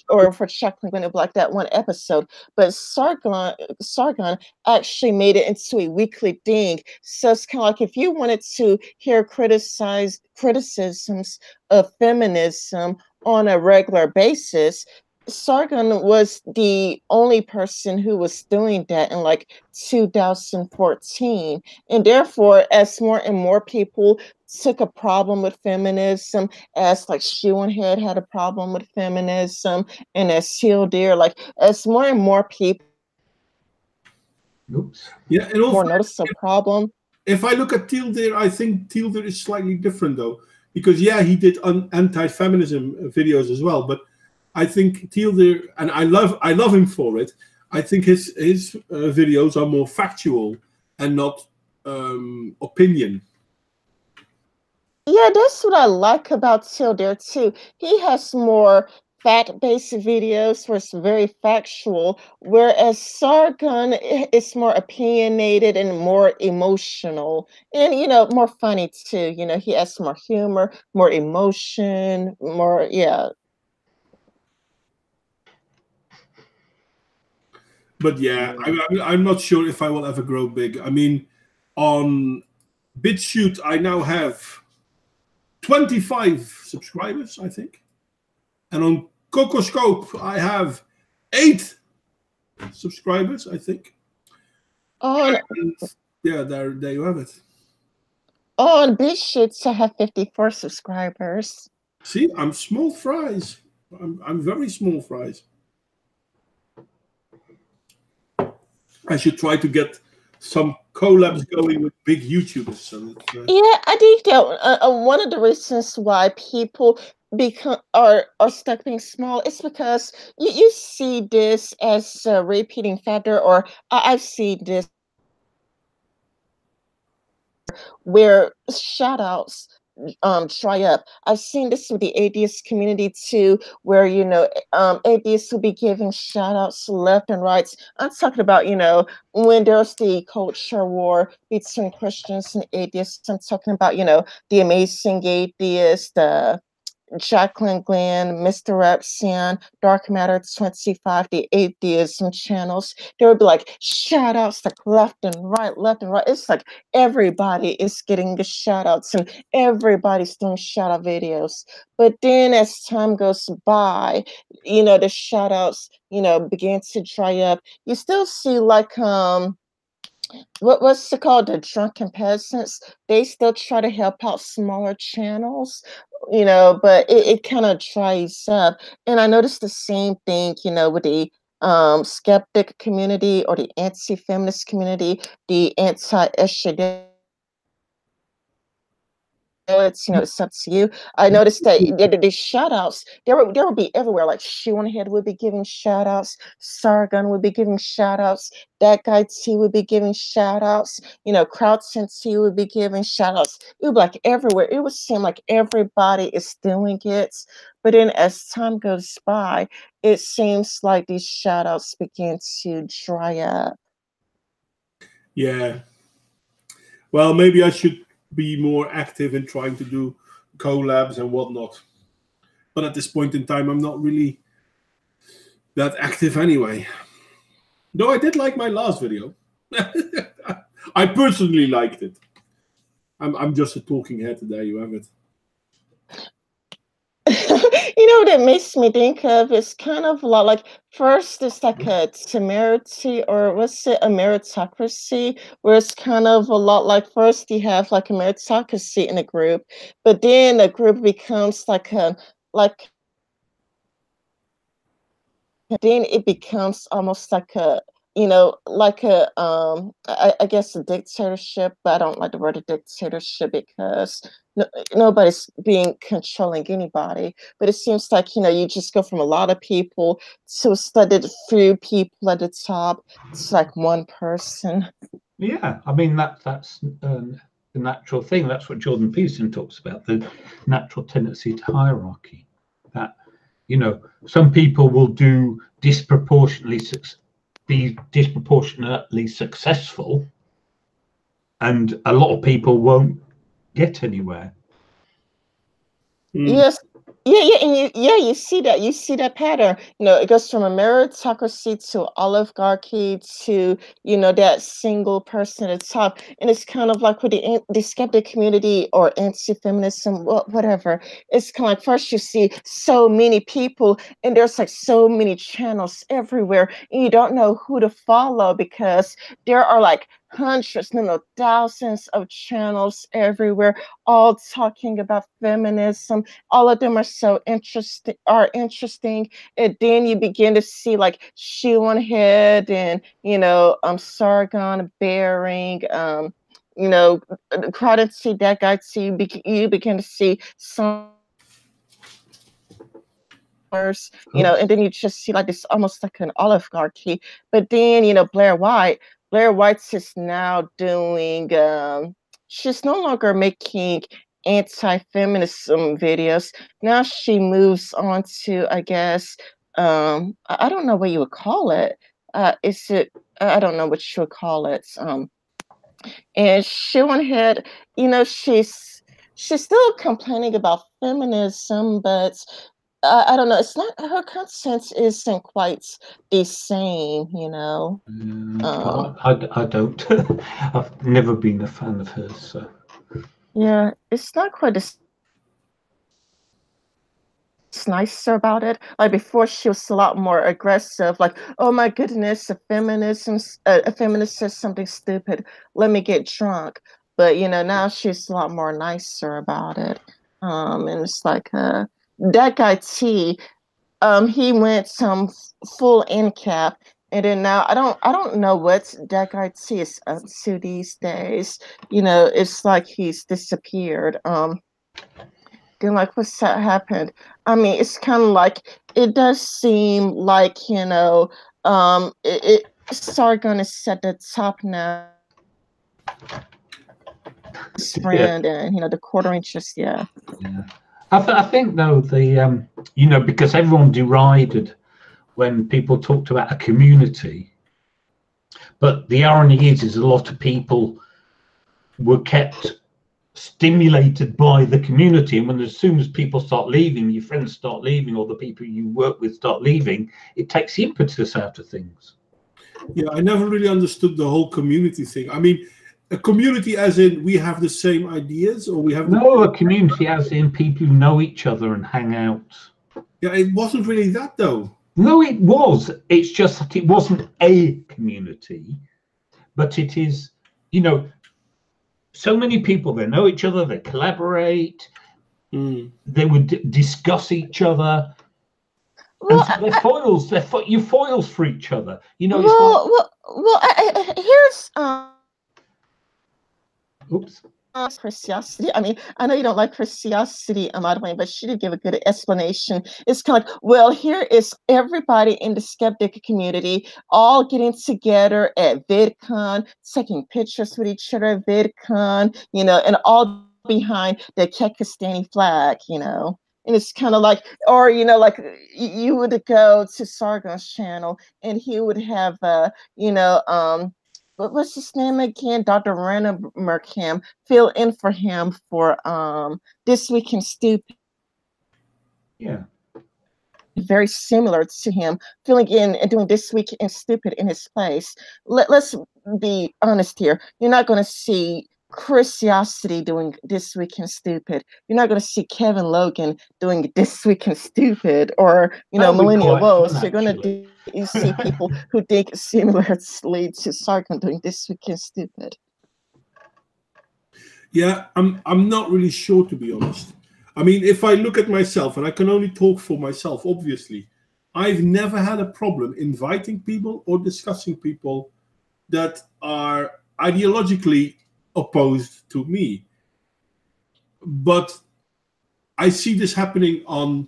or for Jacqueline Glenn, it would be like that one episode. But Sargon actually made it into a weekly thing. So it's kind of like, if you wanted to hear criticisms of feminism on a regular basis, Sargon was the only person who was doing that in like 2014. And therefore, as more and more people took a problem with feminism, as like Shoehead had a problem with feminism, and as Seal Deer, like as more and more people more notice a problem. If I look at Tildir, I think Tildir is slightly different though, because yeah, he did anti-feminism videos as well, but I think Tildir, and I love him for it. I think his videos are more factual and not opinion. Yeah, that's what I like about Tildir too. He has more fact-based videos where it's very factual, whereas Sargon is more opinionated and more emotional, and you know, more funny too. You know, he has more humor, more emotion, more But yeah, I'm not sure if I will ever grow big. I mean, on BitChute, I now have 25 subscribers, I think. And on Cocoscope, I have 8 subscribers, I think. On yeah, there you have it. On BitChute, I have 54 subscribers. See, I'm small fries. I'm very small fries. I should try to get some collabs going with big YouTubers. So yeah, I think that one of the reasons why people are stuck being small is because you see this as a repeating factor, or I've seen this where shout-outs dry up. I've seen this with the atheist community too, where, you know, atheists will be giving shout outs left and right. I'm talking about, you know, when there's the culture war between Christians and atheists. I'm talking about, you know, the Amazing Atheist, Jacqueline Glenn, Mr. Repsian, Dark Matter 25, the atheism channels. There would be like shout outs like left and right, left and right. It's like everybody is getting the shout outs and everybody's doing shout out videos. But then as time goes by, you know, the shout outs, you know, begin to dry up. You still see like what's it called, the drunken peasants. They still try to help out smaller channels, you know, but it kind of dries up. And I noticed the same thing, you know, with the skeptic community or the anti-feminist community, the anti-estrogen. It's, you know, it's up to you. I noticed that the shout outs, there would be everywhere. Like Shoehead would be giving shout outs, Sargon would be giving shout outs, that guy T would be giving shout outs, you know, Crouton T would be giving shout outs. It would be like everywhere. It would seem like everybody is doing it. But then as time goes by, it seems like these shout outs begin to dry up. Yeah. Well, maybe I should be more active in trying to do collabs and whatnot. But at this point in time, I'm not really that active anyway. Though I did like my last video. I personally liked it. I'm just a talking head today, you have it. You know what it makes me think of? It's kind of a lot like first it's like a temerity, or what's it, a meritocracy, where it's kind of a lot like first you have like a meritocracy in a group, but then a group becomes like then it becomes almost like a, you know, like a I guess a dictatorship, but I don't like the word dictatorship because nobody's being controlling anybody. But it seems like, you know, you just go from a lot of people to a studied few people at the top. It's like one person. Yeah, I mean that's the natural thing. That's what Jordan Peterson talks about, the natural tendency to hierarchy. That, you know, some people will do be disproportionately successful, and a lot of people won't get anywhere. Yes. Yeah, and you see that pattern. You know, it goes from a meritocracy to oligarchy to, you know, that single person at the top, and it's kind of like with the skeptic community or anti-feminism, whatever. It's kind of like first you see so many people, and there's like so many channels everywhere, and you don't know who to follow because there are like hundreds, no, thousands of channels everywhere, all talking about feminism. All of them are so interesting, and then you begin to see like Shoehead and, you know, Sargon, Bering, you know, Cortes, that guy too. You begin to see some, you know, and then you just see like this almost like an oligarchy. But then, you know, Blair White's is now doing she's no longer making anti-feminism videos. Now she moves on to, I guess, I don't know what you would call it. Is it, I don't know what you would call it. And she went ahead, you know, she's still complaining about feminism, but I don't know. It's not, her content isn't quite the same, you know. I don't. I've never been a fan of hers. So. Yeah, it's not quite as nicer about it. Like before, she was a lot more aggressive. Like, oh my goodness, a feminist says something stupid. Let me get drunk. But you know, now she's a lot more nicer about it. And it's like that guy T. He went some full NCAP, and then now I don't know what that guy T is up to these days. You know, it's like he's disappeared. Then like what's that happened? I mean, it's kind of like it does seem like, you know, Sargon is at the top now. His friend, and you know, the quarter inches, yeah. I think though the you know, because everyone derided when people talked about a community, but the irony is a lot of people were kept stimulated by the community, and when as soon as people start leaving, your friends start leaving, or the people you work with start leaving, it takes the impetus out of things. Yeah, I never really understood the whole community thing. I mean, a community as in we have the same ideas, or we have a community as in people who know each other and hang out. Yeah, it wasn't really that though. No, it was. It's just that it wasn't a community, but it is, you know, so many people, they know each other, they collaborate, they would discuss each other. Well, and so they're foils. You're foils for each other. You know. Here's Oops. Preciosity. I mean, I know you don't like Preciosity, Modwain, but she did give a good explanation. It's kind of like, well, here is everybody in the skeptic community all getting together at VidCon, taking pictures with each other at VidCon, you know, and all behind the Kekistani flag, you know. And it's kind of like, or, you know, like you would go to Sargon's channel and he would have, you know, what's his name again? Dr. Rana Merkham fill in for him for This Week in Stupid. Yeah. very similar to him, filling in and doing This Week in Stupid in his place. Let's be honest here. You're not going to see Curiosity doing This Week in Stupid. You're not going to see Kevin Logan doing This Week in Stupid, or Millennial Woes. You're going to see people who dig similarly to Sargon doing This Week in Stupid. Yeah, I'm not really sure, to be honest. I mean, if I look at myself, and I can only talk for myself, obviously, I've never had a problem inviting people or discussing people that are ideologically opposed to me. But I see this happening on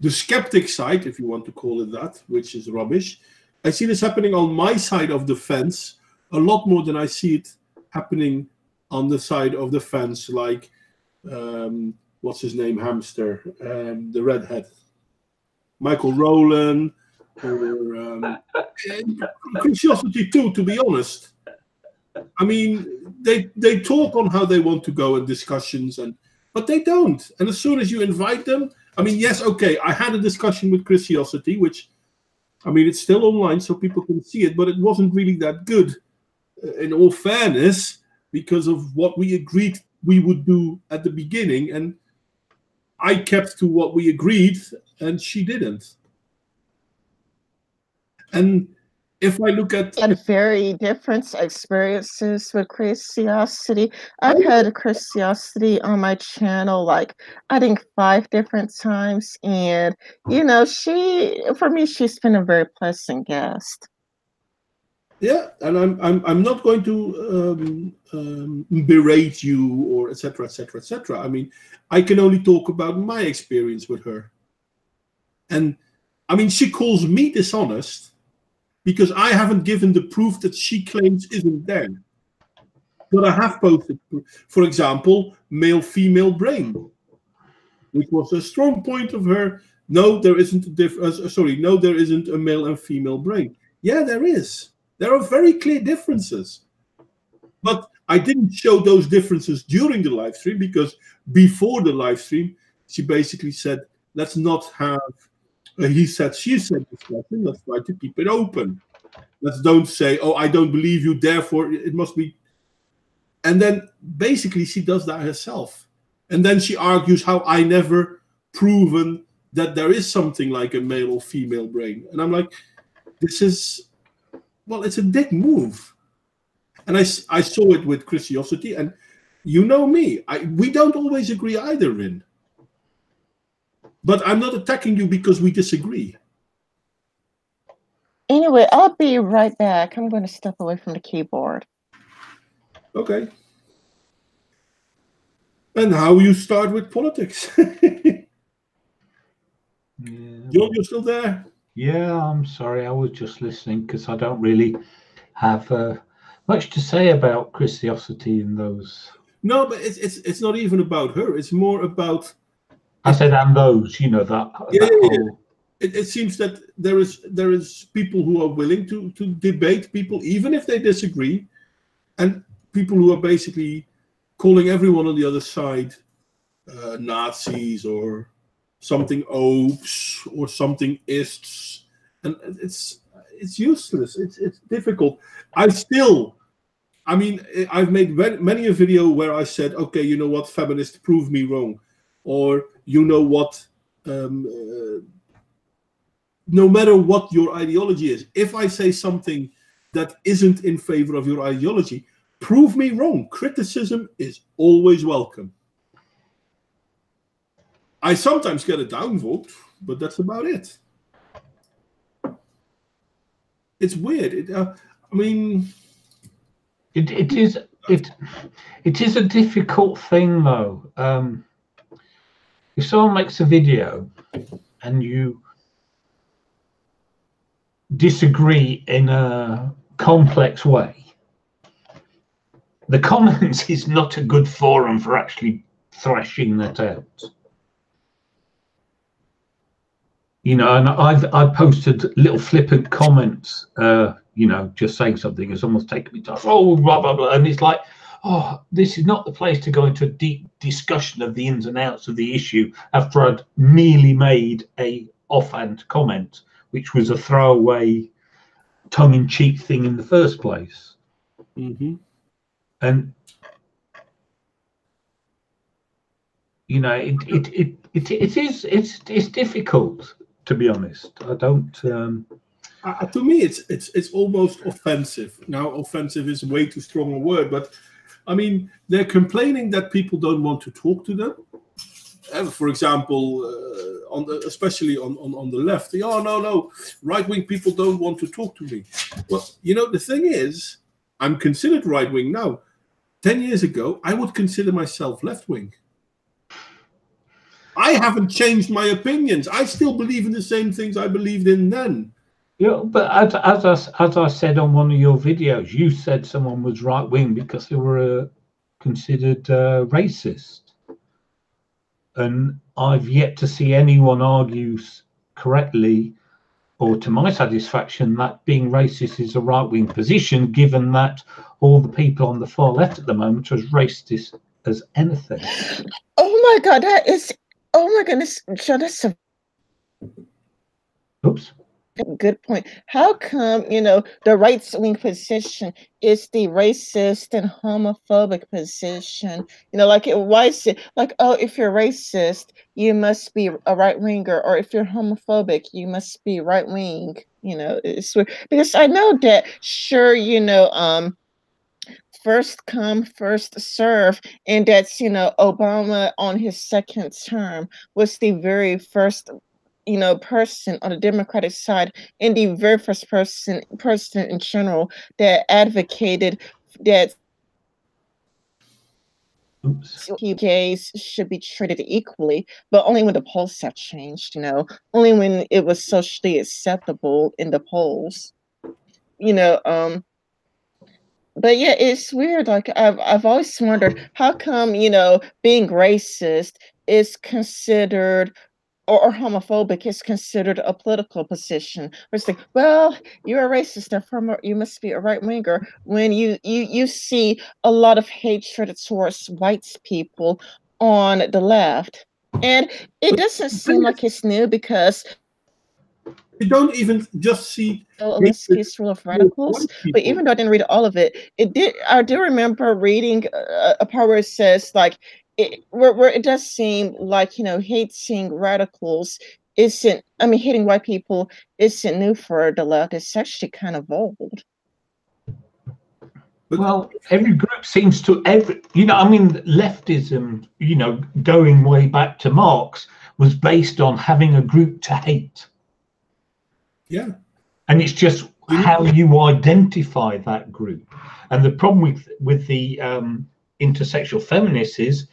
the skeptic side, if you want to call it that, which is rubbish. I see this happening on my side of the fence a lot more than I see it happening on the side of the fence, like what's his name, Hamster, the redhead, Michael Rowland, or Curiosity too, to be honest. I mean, they talk on how they want to go in discussions, but they don't. And as soon as you invite them, I mean, yes, okay, I had a discussion with Curiosity, which, I mean, it's still online so people can see it, but it wasn't really that good, in all fairness, because of what we agreed we would do at the beginning. And I kept to what we agreed, and she didn't. And if I look at... had very different experiences with Curiosity. I've had Curiosity on my channel, like, I think 5 different times. And, for me, she's been a very pleasant guest. Yeah, and I'm not going to berate you or etc. etc. etc. I mean, I can only talk about my experience with her. And I mean, she calls me dishonest because I haven't given the proof that she claims isn't there. But I have posted, for example, male-female brain, which was a strong point of her. No, there isn't no, there isn't a male and female brain. Yeah, there is. There are very clear differences. But I didn't show those differences during the live stream, because before the live stream, she basically said, let's not have a he said, she said discussion. Let's try to keep it open. Let's don't say, oh, I don't believe you, therefore it must be. And then basically she does that herself. And then she argues how I never proven that there is something like a male or female brain. And I'm like, this is... well, it's a dick move. And I saw it with Curiosity, and you know me, we don't always agree either, Rin. But I'm not attacking you because we disagree. Anyway, I'll be right back. I'm going to step away from the keyboard. Okay. And how you start with politics? John, you're still there? Yeah, I'm sorry. I was just listening because I don't really have much to say about Curiosity in those. No, but it's not even about her. It's more about... I said, and those, that. Yeah. It seems that there is people who are willing to debate people, even if they disagree, and people who are basically calling everyone on the other side Nazis or something oafs or something ists, and it's useless. It's difficult. I've made many a video where I said, okay, you know what, feminists, prove me wrong, or you know what, no matter what your ideology is, if I say something that isn't in favor of your ideology, prove me wrong. Criticism is always welcome. I sometimes get a downvote, but that's about it. It's weird. It is a difficult thing, though. If someone makes a video and you disagree in a complex way, the comments is not a good forum for actually thrashing that out. And I've posted little flippant comments, just saying something has almost taken me to, oh, blah, blah, blah. And it's like, oh, this is not the place to go into a deep discussion of the ins and outs of the issue after I'd merely made a offhand comment, which was a throwaway, tongue-in-cheek thing in the first place. Mm-hmm. And you know, it's difficult, to be honest. I don't. To me, it's almost offensive. Now, offensive is way too strong a word, but I mean, they're complaining that people don't want to talk to them. For example, especially on the left, oh no, right-wing people don't want to talk to me. Well, you know, the thing is, I'm considered right-wing now. 10 years ago, I would consider myself left-wing. I haven't changed my opinions. I still believe in the same things I believed in then. Yeah, but as I said on one of your videos, you said someone was right-wing because they were considered racist. And I've yet to see anyone argue correctly or to my satisfaction that being racist is a right-wing position, given that all the people on the far left at the moment are as racist as anything. Oh my God, that is, oh my goodness, Joe, that's a Oops. good point. How come, you know, the right-wing position is the racist and homophobic position? You know, like, why is it like, oh, if you're racist, you must be a right-winger, or if you're homophobic, you must be right-wing. You know, it's weird. Because I know that, sure, you know, first come, first serve, and that's, you know, Obama on his second term was the very first, you know, person on the Democratic side, and the very first person in general that advocated that gays should be treated equally, but only when the polls have changed, you know, only when it was socially acceptable in the polls, you know. But yeah, it's weird. Like, I've always wondered, how come, you know, being racist is considered, or homophobic is considered a political position. Where it's like, well, you're a racist, therefore you must be a right-winger. When you see a lot of hatred towards white people on the left. And it doesn't seem like it's new, because you don't even just see Alinsky's Rule of Radicals, but even though I didn't read all of it, I do remember reading a part where it says, like, where it does seem like, you know, hating radicals isn't, I mean, hating white people isn't new for the left. It's actually kind of old. Well, every group seems to, you know, I mean, leftism, you know, going way back to Marx, was based on having a group to hate. Yeah. And it's just how you identify that group. And the problem with the intersexual feminists is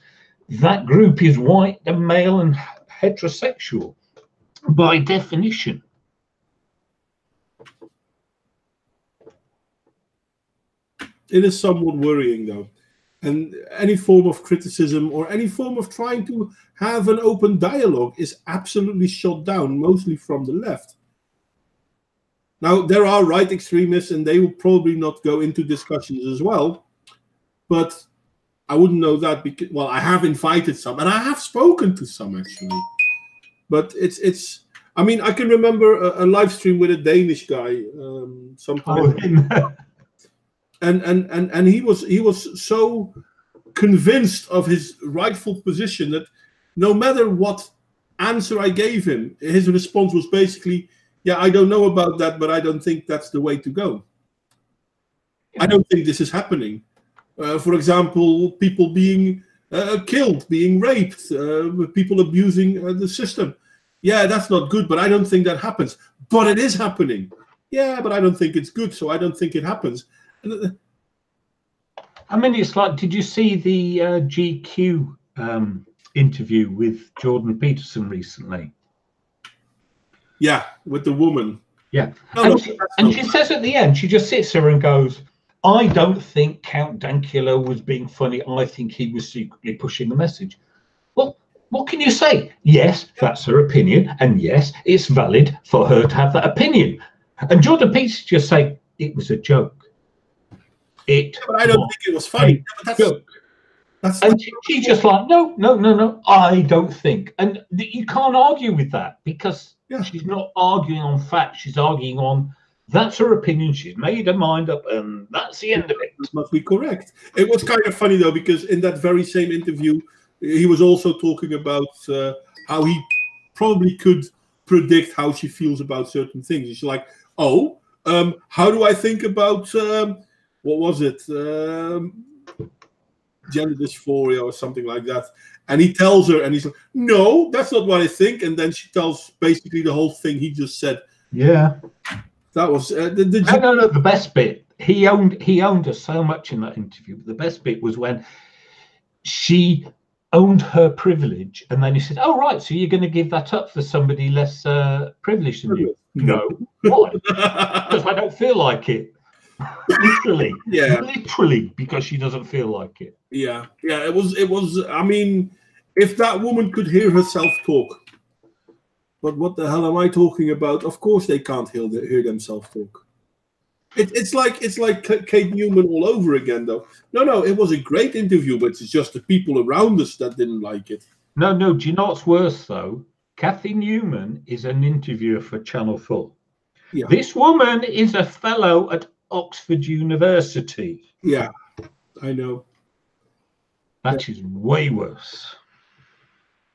that group is white and male and heterosexual by definition. It is somewhat worrying, though. And any form of criticism or any form of trying to have an open dialogue is absolutely shot down, mostly from the left. Now, there are right extremists, and they will probably not go into discussions as well. But I wouldn't know that because, well, I have invited some, and I have spoken to some, actually. But it's. I mean, I can remember a live stream with a Danish guy sometime. And he was so convinced of his rightful position that no matter what answer I gave him, his response was basically, yeah, I don't know about that, but I don't think that's the way to go. I don't think this is happening. For example, people being killed, being raped, people abusing the system. Yeah, that's not good, but I don't think that happens. But it is happening. Yeah, but I don't think it's good, so I don't think it happens. I mean, it's like, did you see the GQ interview with Jordan Peterson recently? Yeah, with the woman. Yeah. And she says at the end, she just sits there and goes, I don't think Count Dankula was being funny. I think he was secretly pushing a message. Well, what can you say? Yes, that's her opinion. And yes, it's valid for her to have that opinion. And Jordan Peterson just say, it was a joke. But I don't think it was funny. And she's just like, no, I don't think. And you can't argue with that because Yeah. She's not arguing on facts. She's arguing on that's her opinion. She's made her mind up, and that's the end of it. That must be correct. It was kind of funny though, because in that very same interview, he was also talking about how he probably could predict how she feels about certain things. He's like, "Oh, how do I think about what was it, gender dysphoria or something like that?" And he tells her, and he's like, "No, that's not what I think." And then she tells basically the whole thing he just said. Yeah, that was no. The best bit, he owned her so much in that interview. But the best bit was when she owned her privilege, and then he said, "Oh right, so you're going to give that up for somebody less privileged than you?" No, why? Because I don't feel like it. Literally, literally, because she doesn't feel like it. Yeah. It was. I mean, if that woman could hear herself talk, but what the hell am I talking about? Of course, they can't hear themselves talk. It's like Kate Newman all over again, though. No, it was a great interview, but it's just the people around us that didn't like it. No. Do you know what's worse though? Kathy Newman is an interviewer for Channel 4. Yeah. This woman is a fellow at Oxford University. Yeah, I know. That is way worse.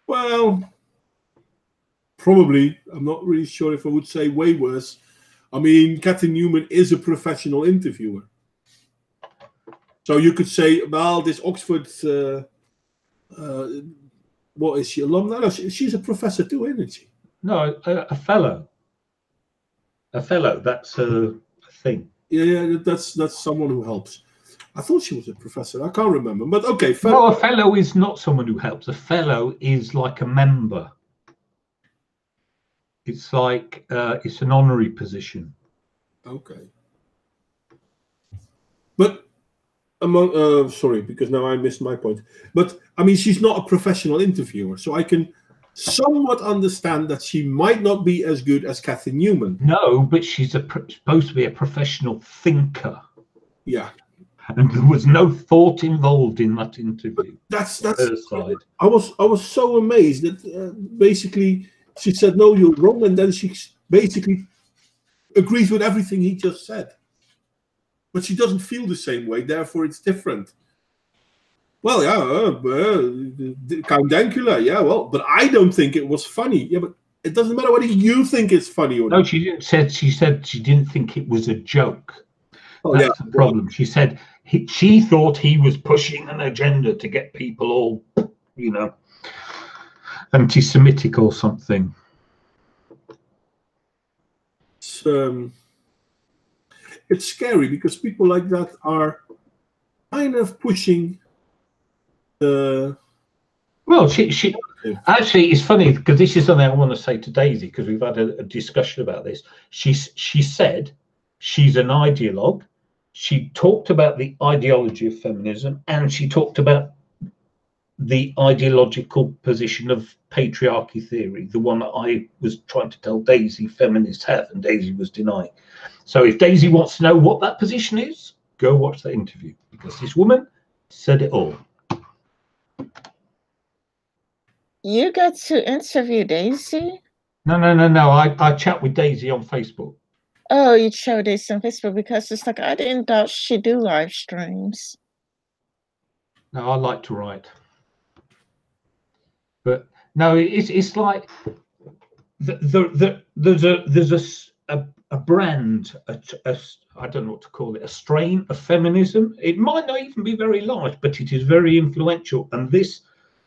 Well, probably. I'm not really sure if I would say way worse. I mean, Kathy Newman is a professional interviewer. So you could say, well, this Oxford, what is she, alumni? No, she's a professor too, isn't she? No, a fellow. A fellow, that's a thing. Yeah, that's someone who helps. I thought she was a professor. I can't remember, but okay. No, a fellow is not someone who helps. A fellow is like a member. It's like it's an honorary position. Okay. But among sorry, because now I missed my point. But I mean, she's not a professional interviewer, so I can somewhat understand that she might not be as good as Kathy Newman. No, but she's supposed to be a professional thinker. Yeah. And there was no thought involved in that interview. That's her side. I was so amazed that basically she said, "No, you're wrong," and then she basically agrees with everything he just said. But she doesn't feel the same way, therefore it's different. Well, yeah, Count Dankula, yeah, well, but I don't think it was funny. Yeah, but it doesn't matter whether you think it's funny or not. No, she didn't. She said she didn't think it was a joke. Oh, That's the problem. She said she thought he was pushing an agenda to get people all, anti-Semitic or something. It's scary because people like that are kind of pushing the. Well, she actually, it's funny because this is something I want to say to Daisy because we've had a discussion about this. She said she's an ideologue. She talked about the ideology of feminism, and she talked about the ideological position of patriarchy theory, the one that I was trying to tell Daisy feminists have, and Daisy was denying. So if Daisy wants to know what that position is, go watch that interview, because this woman said it all. You got to interview Daisy? No. I chat with Daisy on Facebook. Oh, you show this on Facebook because it's like I didn't doubt she do live streams. No, I like to write, but no, it's like there's a brand, I don't know what to call it, a strain of feminism. It might not even be very large, but it is very influential. And this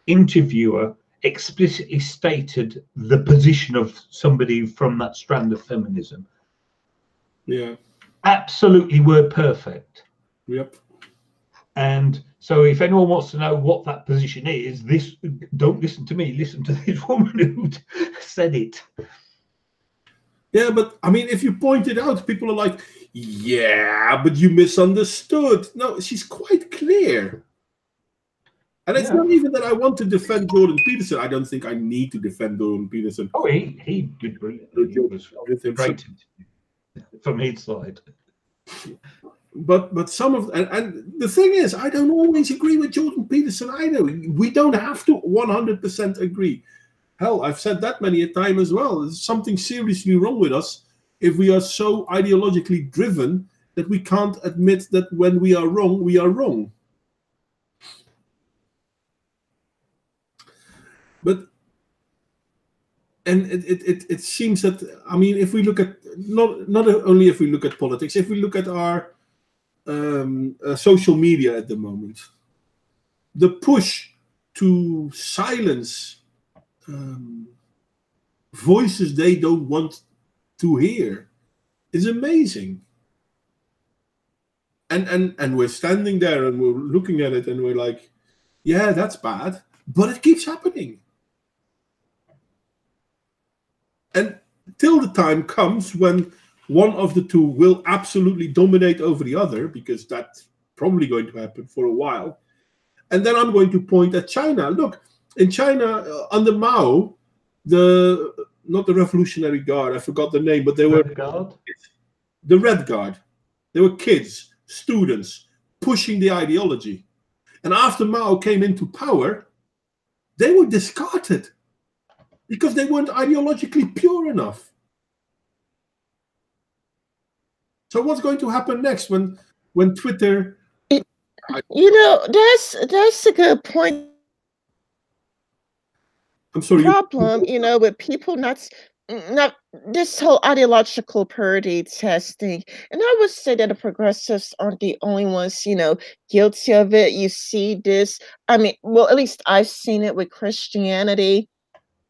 interviewer explicitly stated the position of somebody from that strand of feminism. Yeah. Absolutely word perfect. Yep. And so if anyone wants to know what that position is, don't listen to me, listen to this woman who said it. Yeah, but I mean, if you point it out, people are like, yeah, but you misunderstood. No, she's quite clear. And it's not even that I want to defend Jordan Peterson. I don't think I need to defend Jordan Peterson. Oh, he did brilliantly. He was great from his side. But some of and the thing is, I don't always agree with Jordan Peterson either. We don't have to 100% agree. hell, I've said that many a time as well. There's something seriously wrong with us if we are so ideologically driven that we can't admit that when we are wrong, we are wrong. But and it seems that, I mean, if we look at not only if we look at politics, if we look at our social media at the moment, the push to silence voices they don't want to hear is amazing. And we're standing there and we're looking at it and we're like, yeah, that's bad, but it keeps happening. And till the time comes when one of the two will absolutely dominate over the other, because that's probably going to happen for a while. And then I'm going to point at China. Look, in China, under Mao, not the Revolutionary Guard, I forgot the name, but they were the Red Guard. They were kids, students, pushing the ideology. And after Mao came into power, they were discarded because they weren't ideologically pure enough. So what's going to happen next when Twitter... You know, that's a good point. I'm sorry. Problem, you know, with people not this whole ideological purity testing, and I would say that the progressives aren't the only ones, you know, guilty of it. You see this. I mean, well, at least I've seen it with Christianity.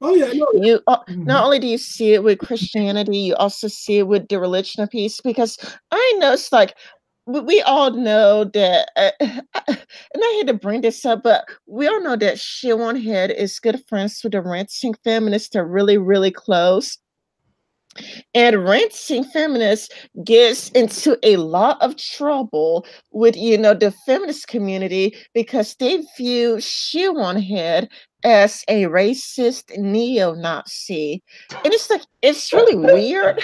Oh yeah, no. You not only do you see it with Christianity, you also see it with the religion of peace. Because I know it's like we all know that, and I hate to bring this up, but we all know that Siobhan Head is good friends with the Rancing feminists. They're really, really close. And Rancing feminists gets into a lot of trouble with, you know, the feminist community because they view Siobhan Head as a racist neo-Nazi. And it's like, it's really weird.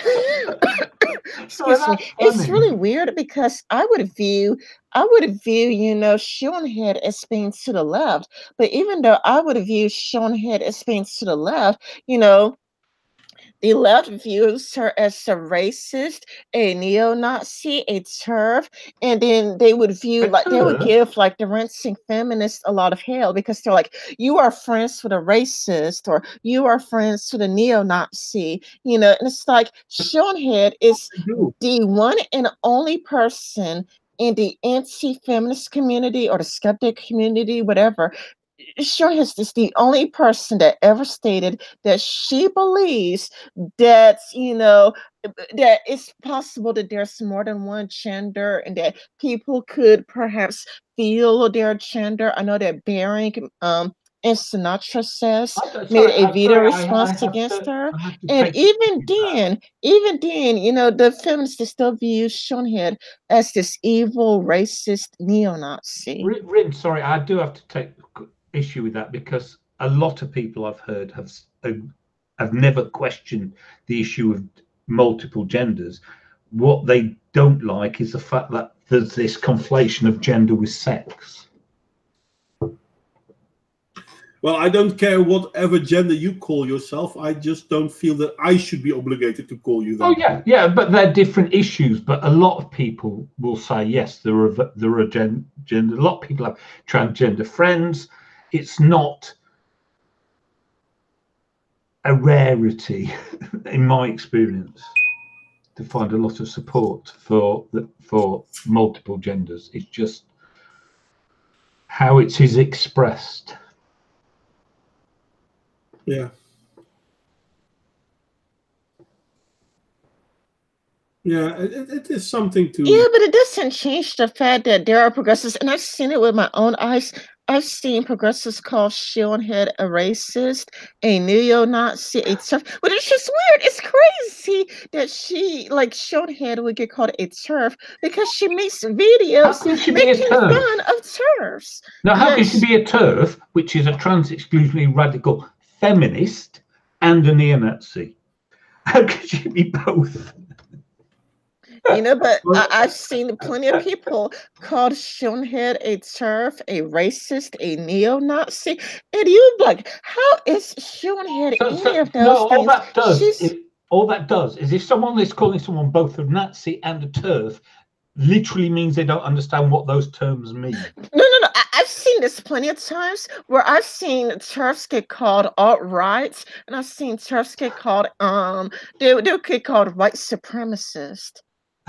Excuse me. It's really weird because I would view, you know, Siobhan Head as being to the left. But even though I would view Siobhan Head as being to the left, you know, the left views her as a racist, a neo-Nazi, a TERF, and then they would view, like, they would give, like, the Rancing feminists a lot of hell because they're like, you are friends with a racist, or you are friends with a neo-Nazi, you know, and it's like, Siobhan Head is the one and only person in the anti-feminist community or the skeptic community, whatever. Siobhan Head is the only person that ever stated that she believes that, you know, that it's possible that there's more than one gender and that people could perhaps feel their gender. I know that Bering and Sinatra says made a veto response against her. And even then, you know, the feminists still view Siobhan Head as this evil, racist neo-Nazi. Rin, sorry, I do have to take issue with that because a lot of people I've heard have never questioned the issue of multiple genders. What they don't like is the fact that there's this conflation of gender with sex. Well, I don't care whatever gender you call yourself. I just don't feel that I should be obligated to call you that. Oh yeah, but they're different issues. But a lot of people will say yes, there are gender. A lot of people have transgender friends. It's not a rarity, in my experience, to find a lot of support for multiple genders. It's just how it is expressed. Yeah. Yeah, it is something to... Yeah, but it doesn't change the fact that there are progressives, and I've seen it with my own eyes. I've seen progressives call Siobhan Head a racist, a neo-Nazi, a TERF. But it's just weird. It's crazy that she, like, Siobhan Head would get called a TERF because she makes videos making fun of TERFs. Now, how can she be a TERF, which is a trans-exclusionary radical feminist, and a neo-Nazi? How could she be both? You know, but I've seen plenty of people called Schoenhead a TERF, a racist, a neo-Nazi, and you're like, how is Schoenhead any of those no, things? All that does is if someone is calling someone both a Nazi and a TERF, literally means they don't understand what those terms mean. No. I've seen this plenty of times where I've seen TERFs get called alt-right, and I've seen TERFs get called they get called white supremacist.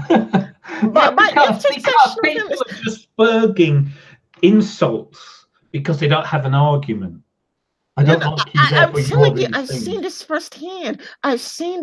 But because people are just spurging insults because they don't have an argument. I don't like you. I'm telling you, I've seen this firsthand. I will see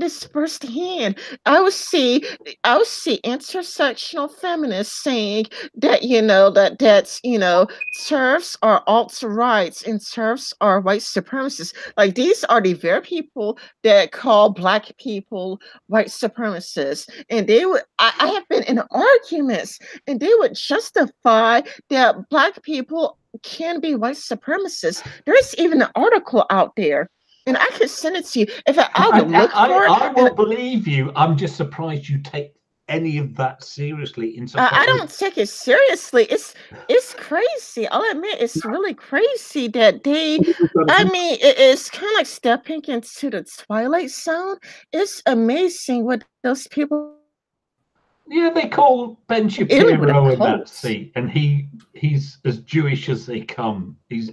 intersectional feminists saying that, that's TERFs are alt-rights and TERFs are white supremacists. Like, these are the very people that call Black people white supremacists. And I have been in arguments, and they would justify that Black people can be white supremacists. There's even an article out there, and I could send it to you if I would look for it. I won't believe you. I'm just surprised you take any of that seriously. I don't take it seriously. It's crazy. I'll admit, it's really crazy that they. I mean, it's kind of like stepping into the Twilight Zone. It's amazing what those people. Yeah, they call Ben Shapiro a Nazi, and he's as Jewish as they come. He's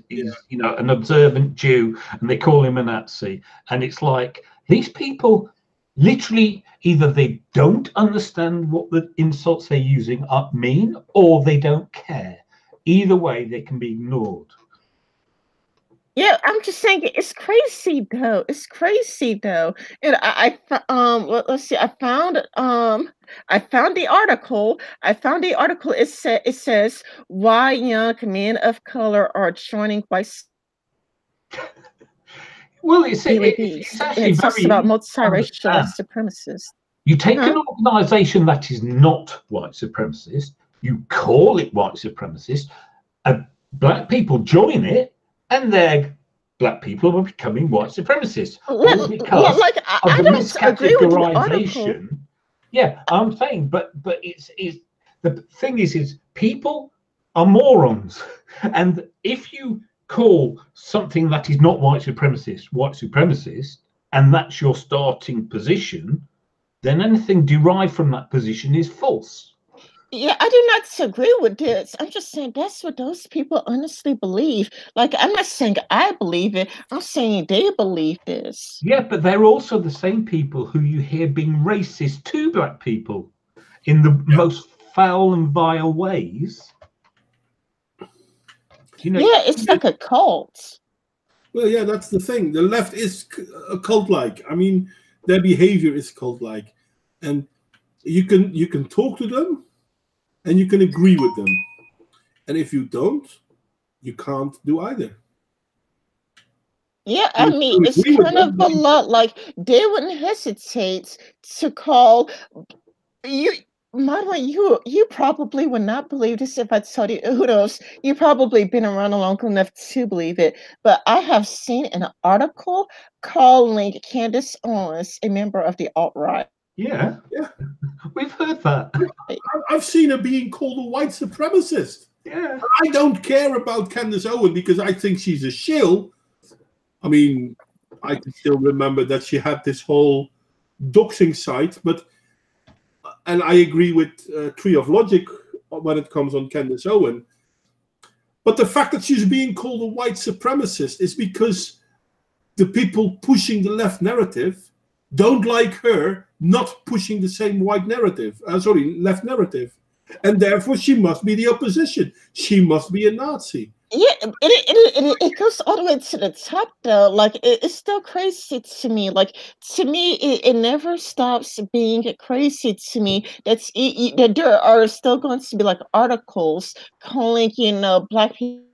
an observant Jew, and they call him a Nazi. And it's like, these people literally either they don't understand what the insults they're using mean, or they don't care. Either way, they can be ignored. Yeah, I'm just saying it's crazy though. It's crazy though. And let's see. I found the article. It says why young men of color are joining white. Well, it's actually talks about multiracial supremacists. You take an organization that is not white supremacist, you call it white supremacist, Black people join it, and their Black people are becoming white supremacists. Because of the miscategorization. Yeah, I'm saying, but it's the thing is people are morons, and if you call something that is not white supremacist, and that's your starting position, then anything derived from that position is false. Yeah, I do not agree with this. I'm just saying that's what those people honestly believe. Like, I'm not saying I believe it. I'm saying they believe this. Yeah, but they're also the same people who you hear being racist to Black people in the most foul and vile ways. Yeah, it's like a cult. Well, yeah, that's the thing. The left is a cult-like. I mean, their behavior is cult-like, and you can talk to them, and you can agree with them, and if you don't, you can't do either. Yeah, I mean, it's kind of a lot. Like, they wouldn't hesitate to call you. Modwain, you probably would not believe this if I told you. Who knows? You've probably been around long enough to believe it. But I have seen an article calling Candace Owens a member of the alt-right. Yeah, we've heard that. I've seen her being called a white supremacist. Yeah, I don't care about Candace Owens because I think she's a shill. I mean, I can still remember that she had this whole doxing site, and I agree with Tree of Logic when it comes on Candace Owens. But the fact that she's being called a white supremacist is because the people pushing the left narrative don't like her not pushing the same left narrative. And therefore she must be the opposition. She must be a Nazi. Yeah, it goes all the way to the top though. Like, it's still crazy to me. Like, to me, it never stops being crazy to me. That there are still going to be like articles calling Black people.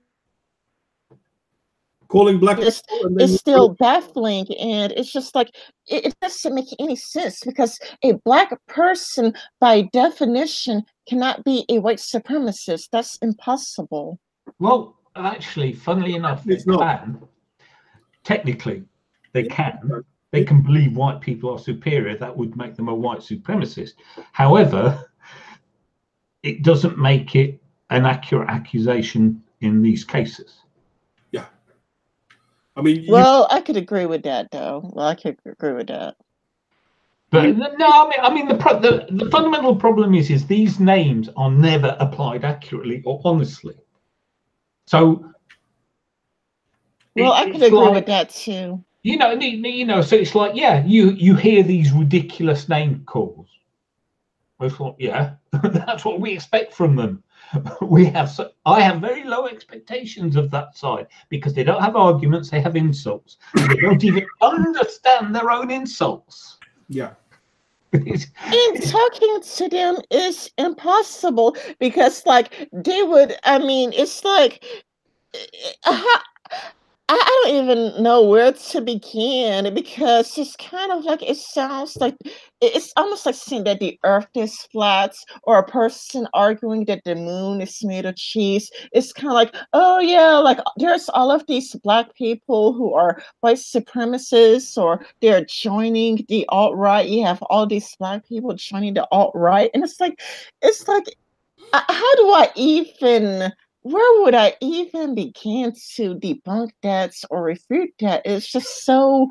Calling Black people is still baffling, and it's just like it doesn't make any sense because a Black person by definition cannot be a white supremacist. That's impossible. Well, actually, funnily enough, they can. Technically, they can. they can believe white people are superior, that would make them a white supremacist. However, it doesn't make it an accurate accusation in these cases. Yeah. I mean, well, I could agree with that, though. Well, I could agree with that. But no, I mean the fundamental problem is these names are never applied accurately or honestly. So, well, I could agree with that too. You know, so it's like, yeah, you hear these ridiculous name calls. I thought, yeah, that's what we expect from them. I have very low expectations of that side because they don't have arguments, they have insults. And they don't even understand their own insults. Yeah. And talking to them is impossible because, like, they would, I mean, it's like, I don't even know where to begin because it's kind of like it sounds like it's almost like saying that the earth is flat or a person arguing that the moon is made of cheese. It's kind of like, oh yeah, like there's all of these black people who are white supremacists or they're joining the alt-right. You have all these black people joining the alt-right. And it's like, how do I even... where would I even begin to debunk that or refute that? It's just so,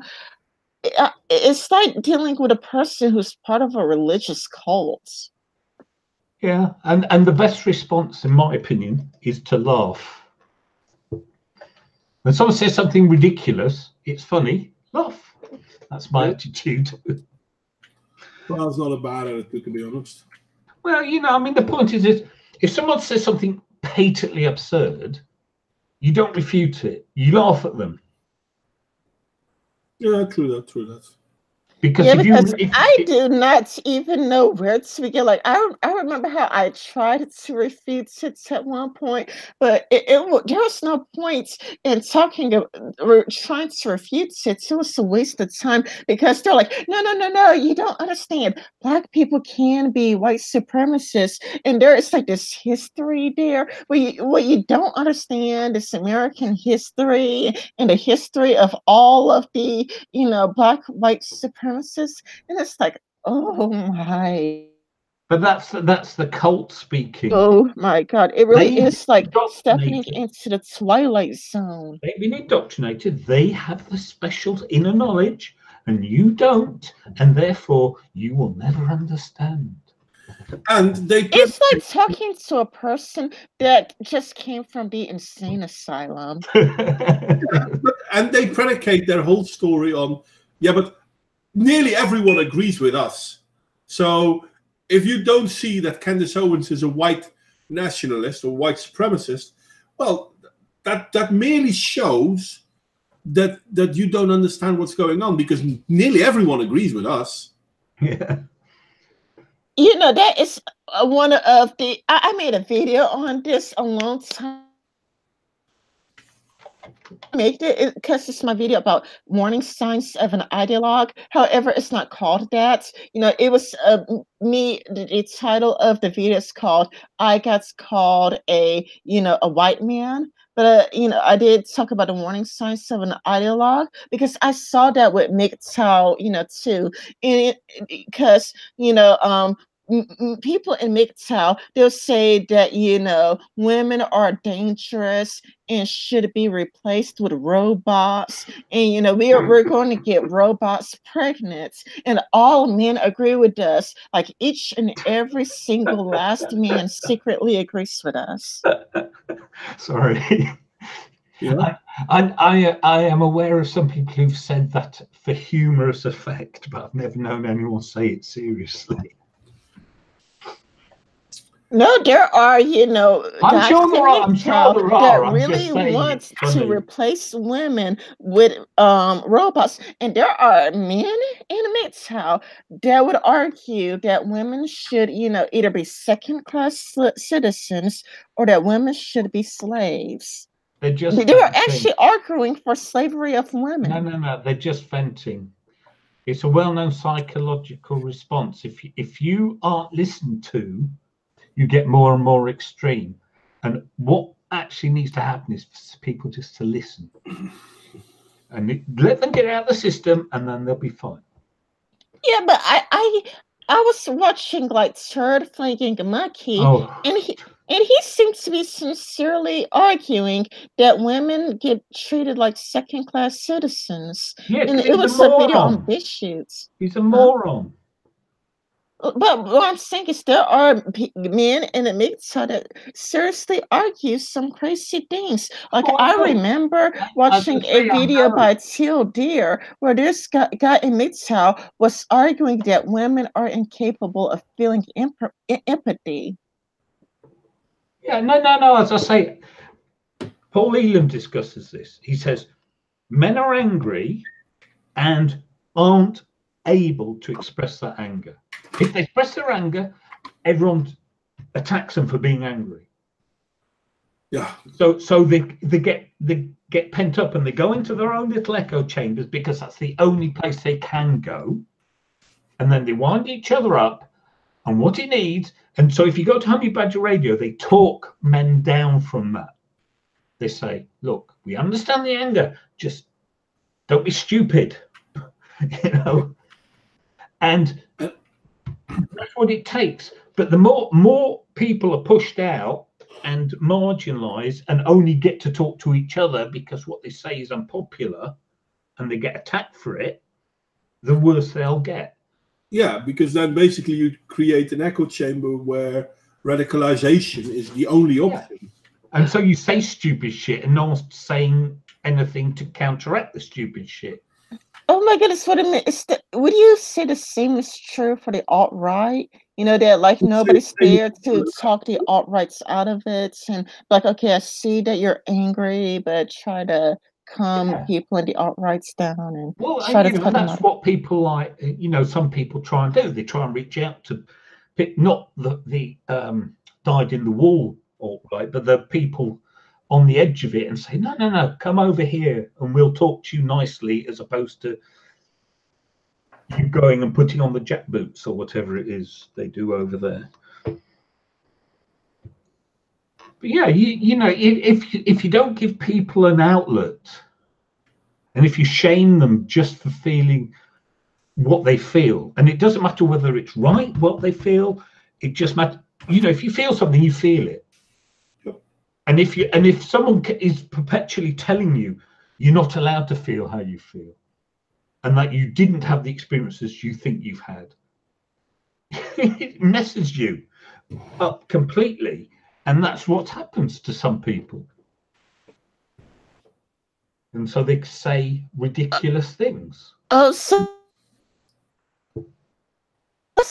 it's like dealing with a person who's part of a religious cult. Yeah, and the best response, in my opinion, is to laugh. When someone says something ridiculous, it's funny, laugh. That's my attitude. Well, that's not a bad attitude, to be honest. Well, you know, I mean, the point is if someone says something patently absurd, you don't refute it, you laugh at them. Yeah, true that. Because I do not even know where to begin. Like I remember how I tried to refute it at one point, but there was no point in trying to refute it. It was a waste of time because they're like, no, you don't understand. Black people can be white supremacists, and there is like this history there. What you don't understand is American history and the history of all of the black white supremacists. And it's like, oh my. But that's the cult speaking. Oh my God. It really is like stepping into the twilight zone. They've been indoctrinated. They have the special inner knowledge and you don't. And therefore you will never understand. And it's like talking to a person that just came from the insane asylum. And they predicate their whole story on, yeah, but nearly everyone agrees with us. So if you don't see that Candace Owens is a white nationalist or white supremacist, well, that merely shows that you don't understand what's going on because nearly everyone agrees with us. Yeah. That is one of the... I made a video on this a long time. Make it because it's my video about warning signs of an ideologue. However, it's not called that. It was the title of the video is called "I Got Called a White Man." But I did talk about the warning signs of an ideologue because I saw that with MGTOW, too, and because people in MGTOW, they'll say that women are dangerous and should be replaced with robots, and we're going to get robots pregnant, and all men agree with us. Like each and every single last man secretly agrees with us. Sorry. Yeah. I am aware of some people who've said that for humorous effect, but I've never known anyone say it seriously. No, there are, I'm sure there are. that really wants to replace women with robots. And there are men in MGTOW that would argue that women should, either be second-class citizens or that women should be slaves. They were actually arguing for slavery of women. No. They're just venting. It's a well-known psychological response. If you aren't listened to, you get more and more extreme. And what actually needs to happen is for people just to listen. and let them get out of the system, and then they'll be fine. Yeah, but I was watching like Third Flanking Monkey, and he seems to be sincerely arguing that women get treated like second-class citizens. Yeah, and it was a video on issues. He's a moron. But what I'm saying is there are men in the MGTOW that seriously argue some crazy things. Like I remember watching a video by Teal Deer where this guy in MGTOW was arguing that women are incapable of feeling empathy. Yeah, no. As I say, Paul Elam discusses this. He says men are angry and aren't able to express that anger. If they express their anger, everyone attacks them for being angry. Yeah. So they get pent up and they go into their own little echo chambers because that's the only place they can go. And then they wind each other up on what it needs. And so if you go to Honey Badger Radio, they talk men down from that. They say, look, we understand the anger, just don't be stupid. You know. And that's what it takes. But the more people are pushed out and marginalized and only get to talk to each other because what they say is unpopular and they get attacked for it, the worse they'll get. Yeah, because then basically you create an echo chamber where radicalization is the only option. Yeah. And so you say stupid shit and no one's saying anything to counteract the stupid shit. Oh my goodness, what a minute. Would you say the same is true for the alt-right? You know, that like nobody's there to talk the alt-rights out of it and like, okay, I see that you're angry, but try to calm people in the alt-rights down and try to talk that's what people like, you know, some people try and do. They try and reach out to pick not the dyed in the wool alt-right, but the people on the edge of it and say, no, come over here and we'll talk to you nicely, as opposed to you going and putting on the jackboots or whatever it is they do over there. But yeah, you know, if you don't give people an outlet, and if you shame them just for feeling what they feel, and it doesn't matter whether it's right what they feel, it just matters, you know, if you feel something, you feel it. And if someone is perpetually telling you you're not allowed to feel how you feel, and that you didn't have the experiences you think you've had, it messes you up completely, and that's what happens to some people. And so they say ridiculous things. Oh, so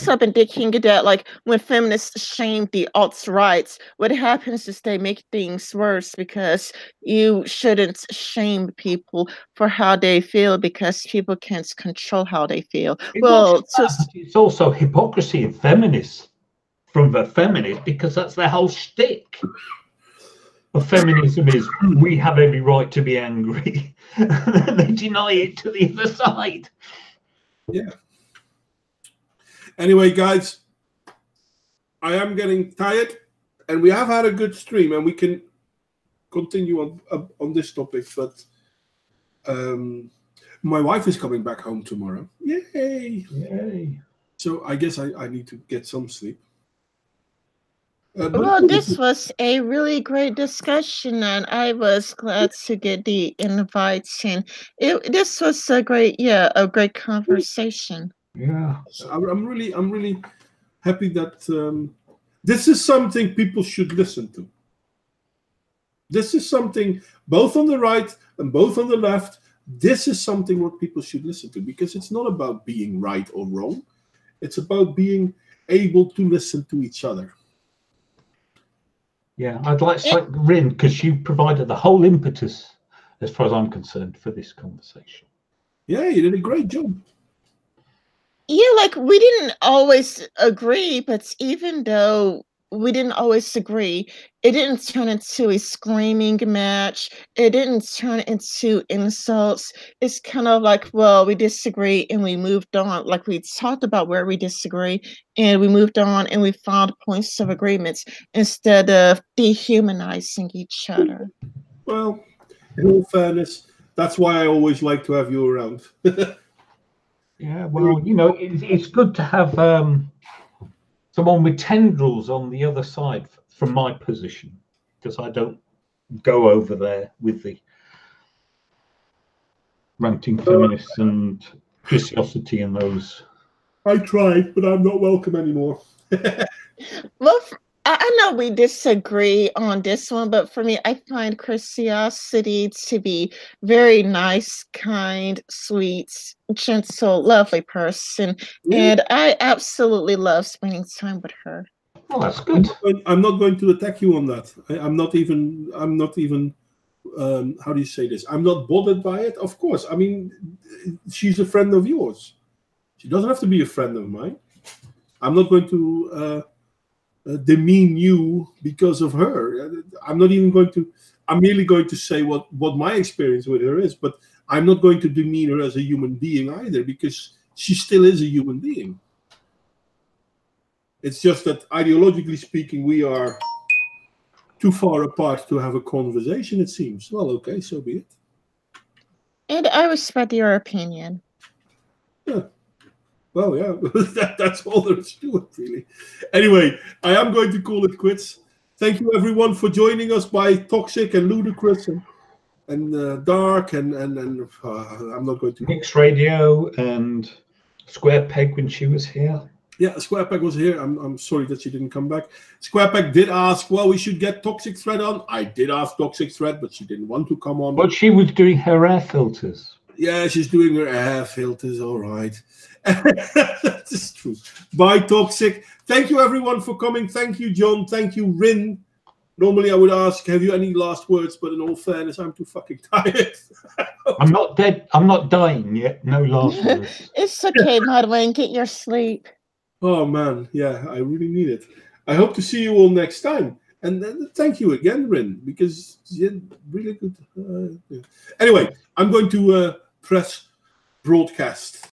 I've been thinking that like when feminists shame the alt-rights, what happens is they make things worse because you shouldn't shame people for how they feel because people can't control how they feel. It's also hypocrisy in feminists from the feminists, because that's their whole shtick of feminism is we have every right to be angry. They deny it to the other side. Yeah. Anyway, guys, I am getting tired, and we have had a good stream, and we can continue on this topic. But my wife is coming back home tomorrow. Yay! Yay! So I guess I need to get some sleep. Well, this was a really great discussion, and I was glad to get the invites. And this was a great conversation. Yeah, I'm really happy that this is something people should listen to. This is something both on the right and both on the left. This is something what people should listen to, because it's not about being right or wrong. It's about being able to listen to each other. Yeah, I'd like to thank Rin, because you provided the whole impetus, as far as I'm concerned, for this conversation. Yeah, you did a great job. Yeah, like we didn't always agree, but even though we didn't always agree, it didn't turn into a screaming match. It didn't turn into insults. It's kind of like, well, we disagree and we moved on. Like we talked about where we disagree and we moved on and we found points of agreements instead of dehumanizing each other. Well, in all fairness, That's why I always like to have you around. Yeah, well, you know, it's good to have someone with tendrils on the other side from my position, because I don't go over there with the ranting feminists and Christiosity and those. I tried, but I'm not welcome anymore. Well, I know we disagree on this one, but for me, I find Christiosity to be very nice, kind, sweet, gentle, lovely person, and I absolutely love spending time with her. Oh, that's good. I'm not going to attack you on that. I'm not even. How do you say this? I'm not bothered by it. Of course, I mean, she's a friend of yours. She doesn't have to be a friend of mine. I'm not going to demean you because of her. I'm not even going to. I'm merely going to say what my experience with her is, but I'm not going to demean her as a human being either, because she still is a human being. It's just that ideologically speaking, we are too far apart to have a conversation, it seems. Well, okay, so be it. And I respect your opinion. Yeah. Well, yeah, that's all there is to it, really. Anyway, I am going to call it quits. Thank you, everyone, for joining us by Toxic and Ludicrous and Dark and I'm not going to... Mixed Radio and Square Peg when she was here. Yeah, Square Peg was here. I'm sorry that she didn't come back. Square Peg did ask, well, we should get Toxic Thread on. I did ask Toxic Thread, but she didn't want to come on. But she was doing her air filters. Yeah, she's doing her air filters, all right. That is true. Bye, Toxic. Thank you, everyone, for coming. Thank you, John. Thank you, Rin. Normally, I would ask, have you any last words? But in all fairness, I'm too fucking tired. I'm not dead. I'm not dying yet. No last words. It's okay, Modwain. Get your sleep. Oh, man. Yeah, I really need it. I hope to see you all next time. And thank you again, Rin, because you're really good. Yeah. Anyway, I'm going to press broadcast.